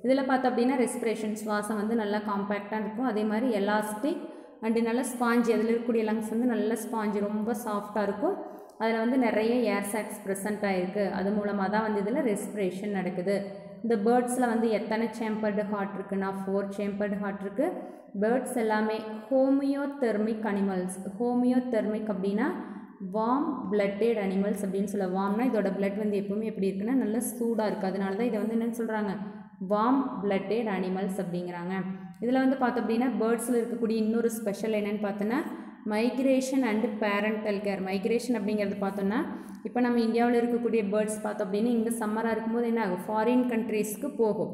இதில் பார்த்தோம் அப்படின்னா ரெஸ்பிரேஷன் சுவாசம் வந்து நல்லா காம்பேக்டாக இருக்கும். அதே மாதிரி எலாஸ்டிக் அண்டு நல்ல ஸ்பாஞ்சி, அதில் இருக்கக்கூடிய லங்ஸ் வந்து நல்ல ஸ்பாஞ்சி ரொம்ப சாஃப்டாக இருக்கும். அதில் வந்து நிறைய ஏர் சாக்ஸ் ப்ரெசென்ட் ஆகிருக்கு. அது மூலமாக தான் வந்து இதில் ரெஸ்பிரேஷன் நடக்குது. இந்த பேர்ட்ஸில் வந்து எத்தனை சேம்பர்டு ஹார்ட் இருக்குன்னா 4 சேம்பர்டு ஹார்ட் இருக்குது. பேர்ட்ஸ் எல்லாமே ஹோமியோதெர்மிக் அனிமல்ஸ். ஹோமியோதெர்மிக் அப்படின்னா வார்ம் பிளட்டட் அனிமல்ஸ் அப்படின்னு சொல்ல. வார்ம்னா இதோட பிளட் வந்து எப்பவுமே எப்படி இருக்குன்னா நல்ல சூடாக இருக்குது. அதனால தான் இதை வந்து என்னென்னு சொல்கிறாங்க, வார்ம் பிளட்டட் அனிமல்ஸ் அப்படிங்கிறாங்க. இதில் வந்து பார்த்தோம் அப்படின்னா பேர்ட்ஸில் இருக்கக்கூடிய இன்னொரு ஸ்பெஷல் என்னென்னு பார்த்தோன்னா migration and parental care. Migration அப்படிங்கிறது பார்த்தோன்னா இப்போ நம்ம இந்தியாவில் இருக்கக்கூடிய பேர்ட்ஸ் பார்த்தோம் அப்படின்னா இங்கே சம்மராக இருக்கும்போது என்ன ஆகும், ஃபாரின் கண்ட்ரீஸ்க்கு போகும்.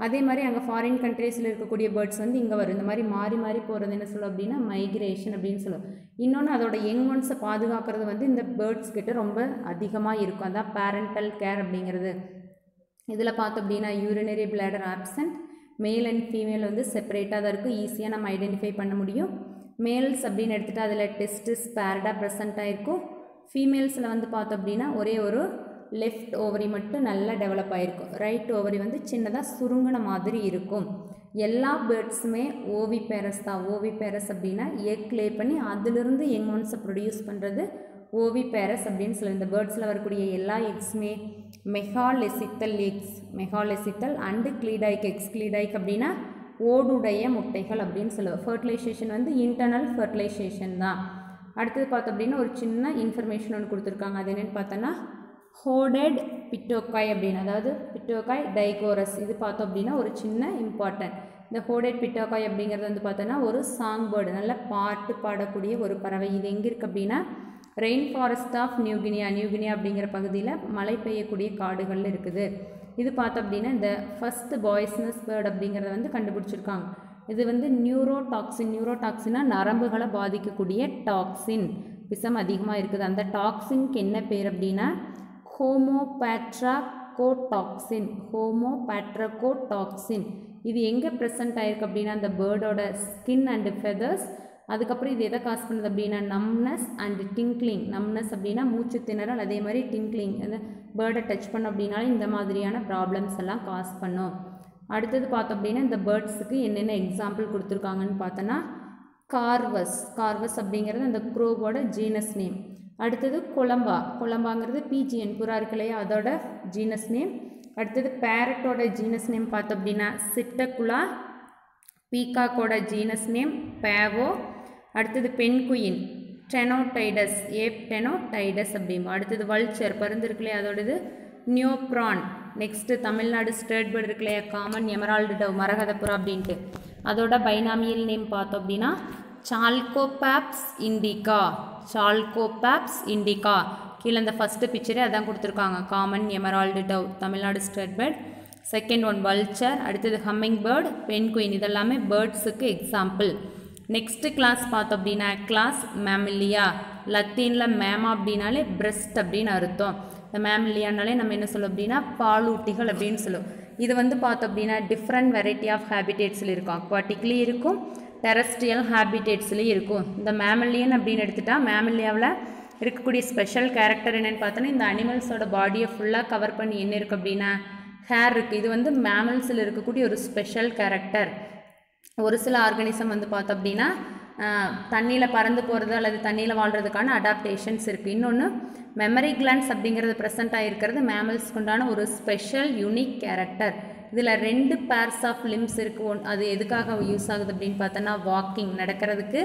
அதே மாதிரி அங்கே ஃபாரின் கண்ட்ரீஸில் இருக்கக்கூடிய பேர்ட்ஸ் வந்து இங்கே வரும். இந்த மாதிரி மாறி மாறி போகிறது என்ன சொல்லும் அப்படின்னா மைக்ரேஷன் அப்படின்னு சொல்லுவோம். இன்னொன்று அதோட யங் ஒன்ஸை பாதுகாக்கிறது வந்து இந்த பேர்ட்ஸ் கிட்ட ரொம்ப அதிகமாக இருக்கும். அதான் பேரண்டல் கேர் அப்படிங்கிறது. இதில் பார்த்தோம் அப்படின்னா urinary bladder absent, male and female வந்து செப்பரேட்டாக தான் இருக்கும். ஈஸியாக நம்ம ஐடென்டிஃபை பண்ண முடியும். மேல்ஸ் அப்படின்னு எடுத்துகிட்டு அதில் டெஸ்டிஸ் பேரடாக ப்ரெசென்ட் ஆகிருக்கும். ஃபீமேல்ஸில் வந்து பார்த்தோம் அப்படின்னா ஒரே ஒரு லெஃப்ட் ஓவரி மட்டும் நல்லா டெவலப் ஆகிருக்கும். ரைட் ஓவரி வந்து சின்னதாக சுருங்கின மாதிரி இருக்கும். எல்லா பேர்ட்ஸுமே ஓவி பேரஸ் தான். ஓவி பேரஸ் அப்படின்னா எக் லே பண்ணி அதிலிருந்து யங் ஒன்ஸை ப்ரொடியூஸ் பண்ணுறது ஓவி பேரஸ் அப்படின்னு சொல்லி. இந்த பேர்ட்ஸில் வரக்கூடிய எல்லா எக்ஸுமே மெகாலெசித்தல் எக்ஸ், மெகாலெசித்தல் அண்டு கிளீடைக் எக்ஸ். கிளீடைக் அப்படின்னா ஓடுடைய முட்டைகள் அப்படின்னு சொல்லுவோம். ஃபர்டிலைசேஷன் வந்து இன்டர்னல் ஃபர்டிலைசேஷன் தான். அடுத்தது பார்த்தோம் அப்படின்னா ஒரு சின்ன இன்ஃபர்மேஷன் ஒன்று கொடுத்துருக்காங்க. அது என்னென்னு பார்த்தோன்னா ஹோடட் பிட்டோக்காய் அப்படின்னு, அதாவது பிட்டோக்காய் டைகோரஸ். இது பார்த்தோம் அப்படின்னா ஒரு சின்ன இம்பார்ட்டன்ட். இந்த ஹோடட் பிட்டோக்காய் அப்படிங்கிறது வந்து பார்த்தோன்னா ஒரு சாங் பேர்டு, நல்ல பாட்டு பாடக்கூடிய ஒரு பறவை. இது எங்கே இருக்குது அப்படின்னா rain forest of New Guinea, New Guinea அப்படிங்கிற பகுதியில் மழை பெய்யக்கூடிய காடுகளில் இருக்குது. இது பார்த்தோம் அப்படின்னா இந்த ஃபஸ்ட்டு பாய்ஸ்னஸ் பேர்டு அப்படிங்கிறத வந்து கண்டுபிடிச்சிருக்காங்க. இது வந்து நியூரோடாக்சின். நியூரோடாக்சின்னா நரம்புகளை பாதிக்கக்கூடிய டாக்ஸின், விஷம் அதிகமாக இருக்குது. அந்த டாக்ஸின்க்கு என்ன பேர் அப்படின்னா ஹோமோபேட்ராகோடாக்சின். ஹோமோபேட்ராகோடாக்சின். இது எங்கே ப்ரெசென்ட் ஆகிருக்கு அப்படின்னா அந்த பேர்டோட ஸ்கின் அண்டு ஃபெதர்ஸ். அதுக்கப்புறம் இது எதை காஸ் பண்ணுது அப்படின்னா நம்னஸ் அண்டு டிங்க்லிங். நம்னஸ் அப்படின்னா மூச்சு திணறல், அதே மாதிரி டிங்க்லிங், அந்த பேர்டை டச் பண்ணோம் அப்படின்னாலும் இந்த மாதிரியான ப்ராப்ளம்ஸ் எல்லாம் காஸ் பண்ணும். அடுத்தது பார்த்தோம் அப்படின்னா இந்த பேர்ட்ஸுக்கு என்னென்ன எக்ஸாம்பிள் கொடுத்துருக்காங்கன்னு பார்த்தோன்னா கார்வஸ். கார்வஸ் அப்படிங்கிறது அந்த க்ரோவோட ஜீனஸ் நேம். அடுத்தது கொலம்பா. கொலம்பாங்கிறது பிஜிஎன், புறா இருக்கு இல்லையா, அதோட ஜீனஸ் நேம். அடுத்தது பேரட்டோட ஜீனஸ் நேம் பார்த்தோம் அப்படின்னா சிட்டகுலா. பீகாக்கோட ஜீனஸ் நேம் பேவோ. அடுத்தது பென்குயின் டெனோடைடஸ், டெனோடைடஸ் அப்படிம்போம். அடுத்தது வல்ச்சர், பருந்து இருக்கு இல்லையா, அதோடது நியோப்ரான். நெக்ஸ்ட்டு தமிழ்நாடு ஸ்டேட் பேர்டு இருக்கு இல்லையா, காமன் எமரால்டு டவ், மரகதப்புறா அப்படின்ட்டு, அதோட பைனாமியல் நேம் பார்த்தோம் அப்படின்னா சால்கோபாப்ஸ் இண்டிகா. சால்கோபாப்ஸ் இண்டிகா. கீழே இந்த ஃபஸ்ட்டு பிக்சரே அதான் கொடுத்துருக்காங்க. Common emerald dove, Tamil Nadu state bird. Second one vulture. அடுத்தது ஹம்மிங் பேர்டு, பென்குயின். இதெல்லாமே பேர்ட்ஸுக்கு எக்ஸாம்பிள். நெக்ஸ்ட்டு கிளாஸ் பார்த்தோம் அப்படின்னா கிளாஸ் மேமிலியா. லத்தீனில் மேமா அப்படின்னாலே பிரெஸ்ட் அப்படின்னு அர்த்தம். இந்த மேமிலியானாலே நம்ம என்ன சொல்லுவோம் அப்படின்னா பாலூட்டிகள் அப்படின்னு சொல்லுவோம். இது வந்து பார்த்தோம் அப்படின்னா டிஃப்ரெண்ட் வெரைட்டி ஆஃப் ஹேபிடேட்ஸில் இருக்கும். அக்வாட்டிக்லேயும் இருக்கும், டெரஸ்ட்ரியல் ஹேபிடேட்ஸ்லேயும் இருக்கும். இந்த மேமிலியன் அப்படின்னு எடுத்துட்டா மேமிலியாவில் இருக்கக்கூடிய ஸ்பெஷல் கேரக்டர் என்னென்னு பார்த்தோன்னா இந்த அனிமல்ஸோட பாடியை ஃபுல்லாக கவர் பண்ணி என்ன இருக்குது அப்படின்னா ஹேர் இருக்குது. இது வந்து மேமல்ஸில் இருக்கக்கூடிய ஒரு ஸ்பெஷல் கேரக்டர். ஒரு சில ஆர்கானிசம் வந்து பார்த்தோம் அப்படின்னா தண்ணியில் பறந்து போகிறது அல்லது தண்ணியில் வாழ்கிறதுக்கான அடாப்டேஷன்ஸ் இருக்குது. இன்னொன்று மெமரி கிளான்ஸ் அப்படிங்கிறது ப்ரெசென்ட் ஆகிருக்கிறது மேமல்ஸ்க்கு உண்டான ஒரு ஸ்பெஷல் யூனிக் கேரக்டர். இதில் 2 பேர்ஸ் ஆஃப் லிம்ஸ் இருக்குது. அது எதுக்காக யூஸ் ஆகுது அப்படின்னு பார்த்தோன்னா வாக்கிங், நடக்கிறதுக்கு,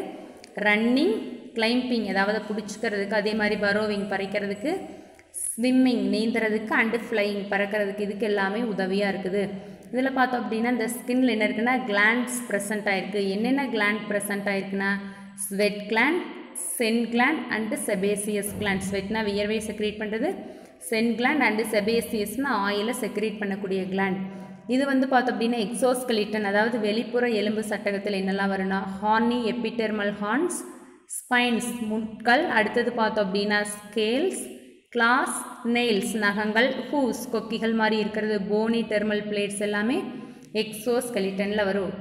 ரன்னிங், கிளைம்பிங், அதாவது பிடிச்சிக்கிறதுக்கு, அதே மாதிரி பரோவிங், பறக்கிறதுக்கு, ஸ்விம்மிங், நீந்துறதுக்கு, அண்டு ஃப்ளையிங், பறக்கிறதுக்கு, இதுக்கு எல்லாமே உதவியாக இருக்குது. இதில் பார்த்தோம் அப்படின்னா இந்த ஸ்கின்ல என்ன இருக்குன்னா கிளாண்ட்ஸ் ப்ரெசென்ட் ஆகிருக்கு. என்னென்ன கிளாண்ட் ப்ரெசென்ட் ஆகிருக்குன்னா sweat gland, scent gland and sebaceous gland. ஸ்வெட்னா வியர்வை செக்ரேட் பண்ணுறது, சென் கிளாண்ட் அண்டு செபேசியஸ்னா ஆயிலை செக்ரேட் பண்ணக்கூடிய கிளாண்ட். இது வந்து பார்த்தோம் அப்படின்னா எக்ஸோஸ்கெலிட்டன், அதாவது வெளிப்புற எலும்பு சட்டகத்தில் என்னெல்லாம் வரும்னா ஹார்னி எபிடெர்மல் ஹார்ன்ஸ், ஸ்பைன்ஸ் முட்கள். அடுத்தது பார்த்தோம் அப்படின்னா ஸ்கேல்ஸ், கிளாஸ், நெயில்ஸ் நகங்கள், ஹூஸ் கொக்கிகள் மாதிரி இருக்கிறது, போனி டெர்மல் பிளேட்ஸ் எல்லாமே எக்ஸோஸ்கெலிட்டனில் வரும்.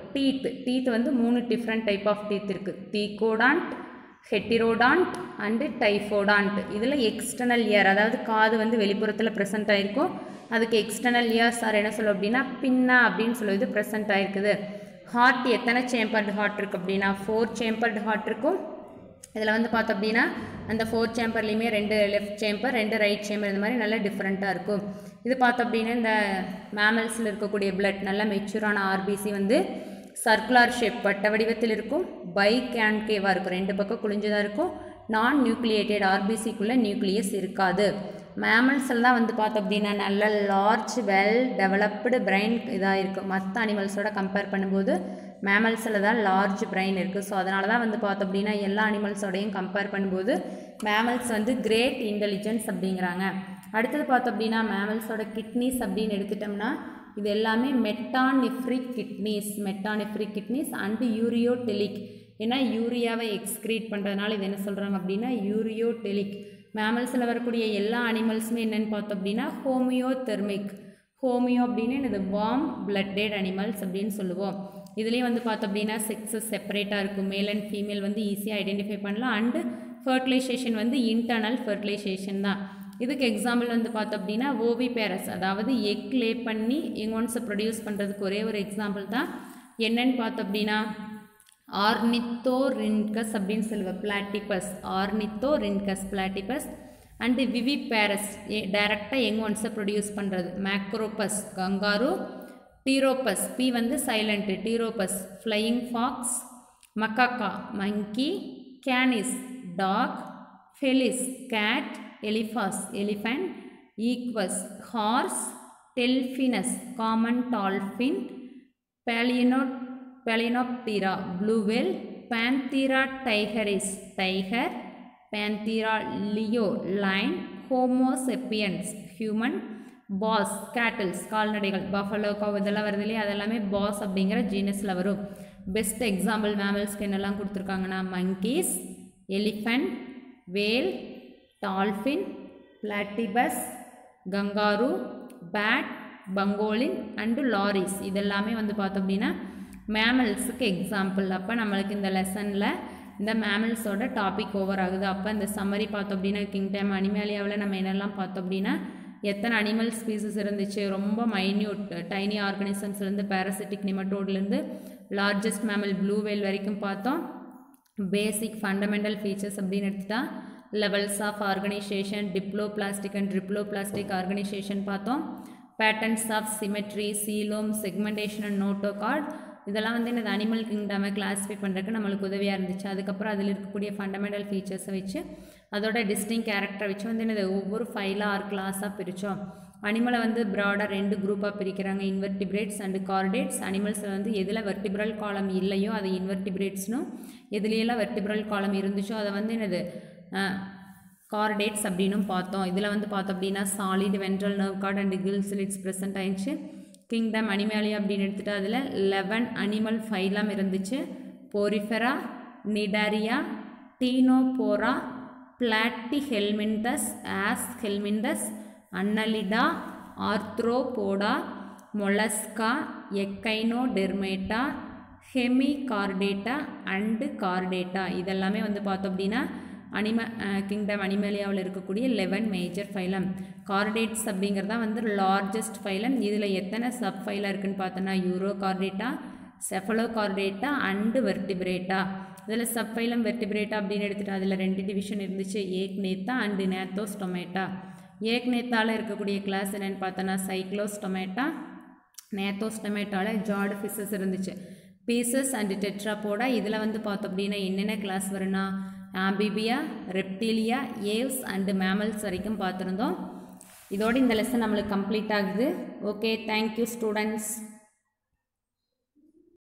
டீத் வந்து 3 டிஃப்ரெண்ட் டைப் ஆஃப் டீத் இருக்குது. தீகோடான்ட், ஹெட்டிரோடான்ட் அண்டு டைஃபோடான்ட். இதில் எக்ஸ்டர்னல் இயர், அதாவது காது வந்து வெளிப்புறத்தில் ப்ரெசென்ட் ஆகிருக்கும், அதுக்கு எக்ஸ்டர்னல் இயர்ஸ் ஆர் என்ன சொல்லும் அப்படின்னா பின்னா அப்படின்னு சொல்லுவது ப்ரெசென்ட் ஆகிருக்குது. ஹார்ட் எத்தனை சேம்பர்டு ஹார்ட் இருக்குது அப்படின்னா 4 சேம்பர்டு ஹார்ட் இருக்கும். இதில் வந்து பார்த்தோம் அப்படின்னா அந்த 4 சேம்பர்லேயுமே 2 லெஃப்ட் சேம்பர் 2 ரைட் சேம்பர் இந்த மாதிரி நல்லா டிஃப்ரெண்ட்டாக இருக்கும். இது பார்த்தோம் அப்படின்னா இந்த மேமல்ஸில் இருக்கக்கூடிய பிளட் நல்லா மெச்சூரான ஆர்பிசி வந்து சர்க்குலர் ஷேப் வட்ட வடிவத்தில் இருக்கும். பைகான்கேவாக இருக்கும், 2 பக்கம் குளிஞ்சதாக இருக்கும். நான் நியூக்ளியேட்டட் ஆர்பிசிக்குள்ளே நியூக்ளியஸ் இருக்காது. மேமல்ஸில் தான் வந்து பார்த்தோம் அப்படின்னா நல்ல லார்ஜ் வெல் டெவலப்டு பிரெயின் இதாக இருக்கும். மற்ற அனிமல்ஸோட கம்பேர் பண்ணும்போது மேமல்ஸில் தான் லார்ஜ் பிரெயின் இருக்குது. ஸோ அதனால தான் வந்து பார்த்தோம் அப்படின்னா எல்லா அனிமல்ஸோடையும் கம்பேர் பண்ணும்போது மேமல்ஸ் வந்து கிரேட் இன்டெலிஜென்ஸ் அப்படிங்கிறாங்க. அடுத்தது பார்த்தோம் அப்படின்னா மேமல்ஸோட கிட்னிஸ் அப்படின்னு எடுத்துட்டோம்னா இது எல்லாமே மெட்டானிஃப்ரிக் கிட்னிஸ் அண்டு யூரியோடெலிக். ஏன்னா யூரியாவை எக்ஸ்க்ரீட் பண்ணுறதுனால இது என்ன சொல்கிறாங்க அப்படின்னா யூரியோடெலிக். மேமல்ஸில் வரக்கூடிய எல்லா அனிமல்ஸுமே என்னென்னு பார்த்தோம் அப்படின்னா ஹோமியோதெர்மிக். ஹோமியோ அப்படின்னு இது வார்ம் பிளட்டட் அனிமல்ஸ் அப்படின்னு சொல்லுவோம். இதுலேயும் வந்து பார்த்தோம் அப்படின்னா செக்ஸஸ் செப்பரேட்டாக இருக்கும். மேல் அண்ட் ஃபீமேல் வந்து ஈஸியாக ஐடென்டிஃபை பண்ணலாம். அண்டு ஃபர்டிலைசேஷன் வந்து இன்டர்னல் ஃபர்டிலைசேஷன் தான். இதுக்கு எக்ஸாம்பிள் வந்து பார்த்தோம் அப்படின்னா ஓவிபேரஸ், அதாவது எக் லே பண்ணி எங்கொன்ஸை ப்ரொடியூஸ் பண்ணுறதுக்கு ஒரே ஒரு எக்ஸாம்பிள் தான் என்னன்னு பார்த்தோம் அப்படின்னா ஆர்னித்தோரின்கஸ் அப்படின்னு சொல்லுவேன். பிளாட்டிபஸ் அண்டு விவிபேரஸ் டைரெக்டாக எங்கொன்ஸை ப்ரொடியூஸ் பண்ணுறது. மேக்ரோபஸ் கங்காரு, டீரோபஸ் பி வந்து silent Pteropus, flying fox, Macaca monkey, Canis dog, Felis cat, Elephas elephant, Equus horse, Delphinus common dolphin, Balaenoptera blue whale, Panthera tigris tiger, Panthera leo lion, Homo sapiens human, Bos cattles கால்நடைகள், buffalo cow இதெல்லாம் வருது இல்லையா, அதெல்லாமே pass அப்படிங்கிற ஜீனஸில் வரும். Best example மேமல்ஸ்க்கு என்னெல்லாம் கொடுத்துருக்காங்கன்னா monkeys, elephant, whale, dolphin, platypus, kangaroo, bat, pangolin and loris. இதெல்லாமே வந்து பார்த்தோம் அப்படின்னா மேமல்ஸுக்கு எக்ஸாம்பிள். அப்போ நம்மளுக்கு இந்த லெசனில் இந்த மேமல்ஸோட டாபிக் ஓவர் ஆகுது. அப்போ இந்த சம்மரி பார்த்தோம் அப்படின்னா கிங்டம் அனிமேலியாவில் நம்ம என்னெல்லாம் பார்த்தோம் அப்படின்னா எத்தனை அனிமல் ஸ்பீசிஸ் இருந்துச்சு, ரொம்ப மைன்யூட் டைனி ஆர்கானிசம்ஸ்லேருந்து பேராசிட்டிக் நிமட்டோட்லேருந்து லார்ஜஸ்ட் மேமல் ப்ளூ வேல் வரைக்கும் பார்த்தோம். பேசிக் ஃபண்டமெண்டல் ஃபீச்சர்ஸ் அப்படின்னு எடுத்துட்டா levels of organisation, diploblastic and triploblastic organisation பார்த்தோம். Patterns of symmetry, coelom, segmentation and notochord இதெல்லாம் வந்து இந்த அனிமல் கிங்டமை கிளாஸிஃபை பண்ணுறதுக்கு நம்மளுக்கு உதவியாக இருந்துச்சு. அதுக்கப்புறம் அதில் இருக்கக்கூடிய ஃபண்டமெண்டல் ஃபீச்சர்ஸை வச்சு அதோட டிஸ்டிங் கேரக்டரை வச்சு வந்து இந்த ஒவ்வொரு ஃபைலாக ஆர் கிளாஸாக பிரித்தோம். அனிமலை வந்து ப்ராடாக 2 குரூப்பாக பிரிக்கிறாங்க, இன்வெர்டிபிரேட்ஸ் அண்டு கார்டேட்ஸ். அனிமல்ஸில் வந்து எதில் வெர்டிபிரல் காலம் இல்லையோ அதை இன்வெர்டிபிரேட்ஸ்னும், எதுலையெல்லாம் வெர்டிபிரல் காலம் இருந்துச்சோ அதை வந்து என்னது கார்டேட்ஸ் அப்படின்னும் பார்த்தோம். இதில் வந்து பார்த்தோம் அப்படின்னா solid ventral nerve cord and gill slits present ஆயிடுச்சு. கிங்டம் அனிமேலியா அப்படின்னு எடுத்துகிட்டு அதில் 11 அனிமல் ஃபைலம் இருந்துச்சு. Porifera, Cnidaria, Ctenophora, Platyhelminthes, Aschelminthes, Annelida, Arthropoda, Mollusca, Echinodermata, Hemichordata and Chordata. இதெல்லாமே வந்து பார்த்தோம் அப்படின்னா கிங்டம் அனிமேலியாவில் இருக்கக்கூடிய 11 மேஜர் ஃபைலம். கார்டேட்ஸ் அப்படிங்கிறதா வந்து லார்ஜஸ்ட் ஃபைலம். இதில் எத்தனை சப் ஃபைலாக இருக்குதுன்னு பார்த்தோன்னா euro Chordata, cephalo Chordata and Vertebrata. இதில் சப் ஃபைலம் வெர்டிபிரேட்டா அப்படின்னு எடுத்துகிட்டு அதில் 2 டிவிஷன் இருந்துச்சு, ஏக்நேத்தா அண்டு நேத்தோஸ்டொமேட்டா. ஏக்நேத்தாவில் இருக்கக்கூடிய கிளாஸ் என்னென்னு பார்த்தோன்னா சைக்ளோஸ்டொமேட்டா, நேத்தோஸ்டொமேட்டாவில் ஜார்டு ஃபிஷஸ் இருந்துச்சு, பீசஸ் அண்டு டெட்ராபோடா. இதில் வந்து பார்த்தோம் அப்படின்னா என்னென்ன கிளாஸ் வரும்னா ஆம்பிபியா, ரெப்டீலியா, ஏவ்ஸ் அண்டு மேமல்ஸ் வரைக்கும் பார்த்துருந்தோம். இதோடு இந்த லெசன் நம்மளுக்கு கம்ப்ளீட் ஆகுது. Okay, thank you students.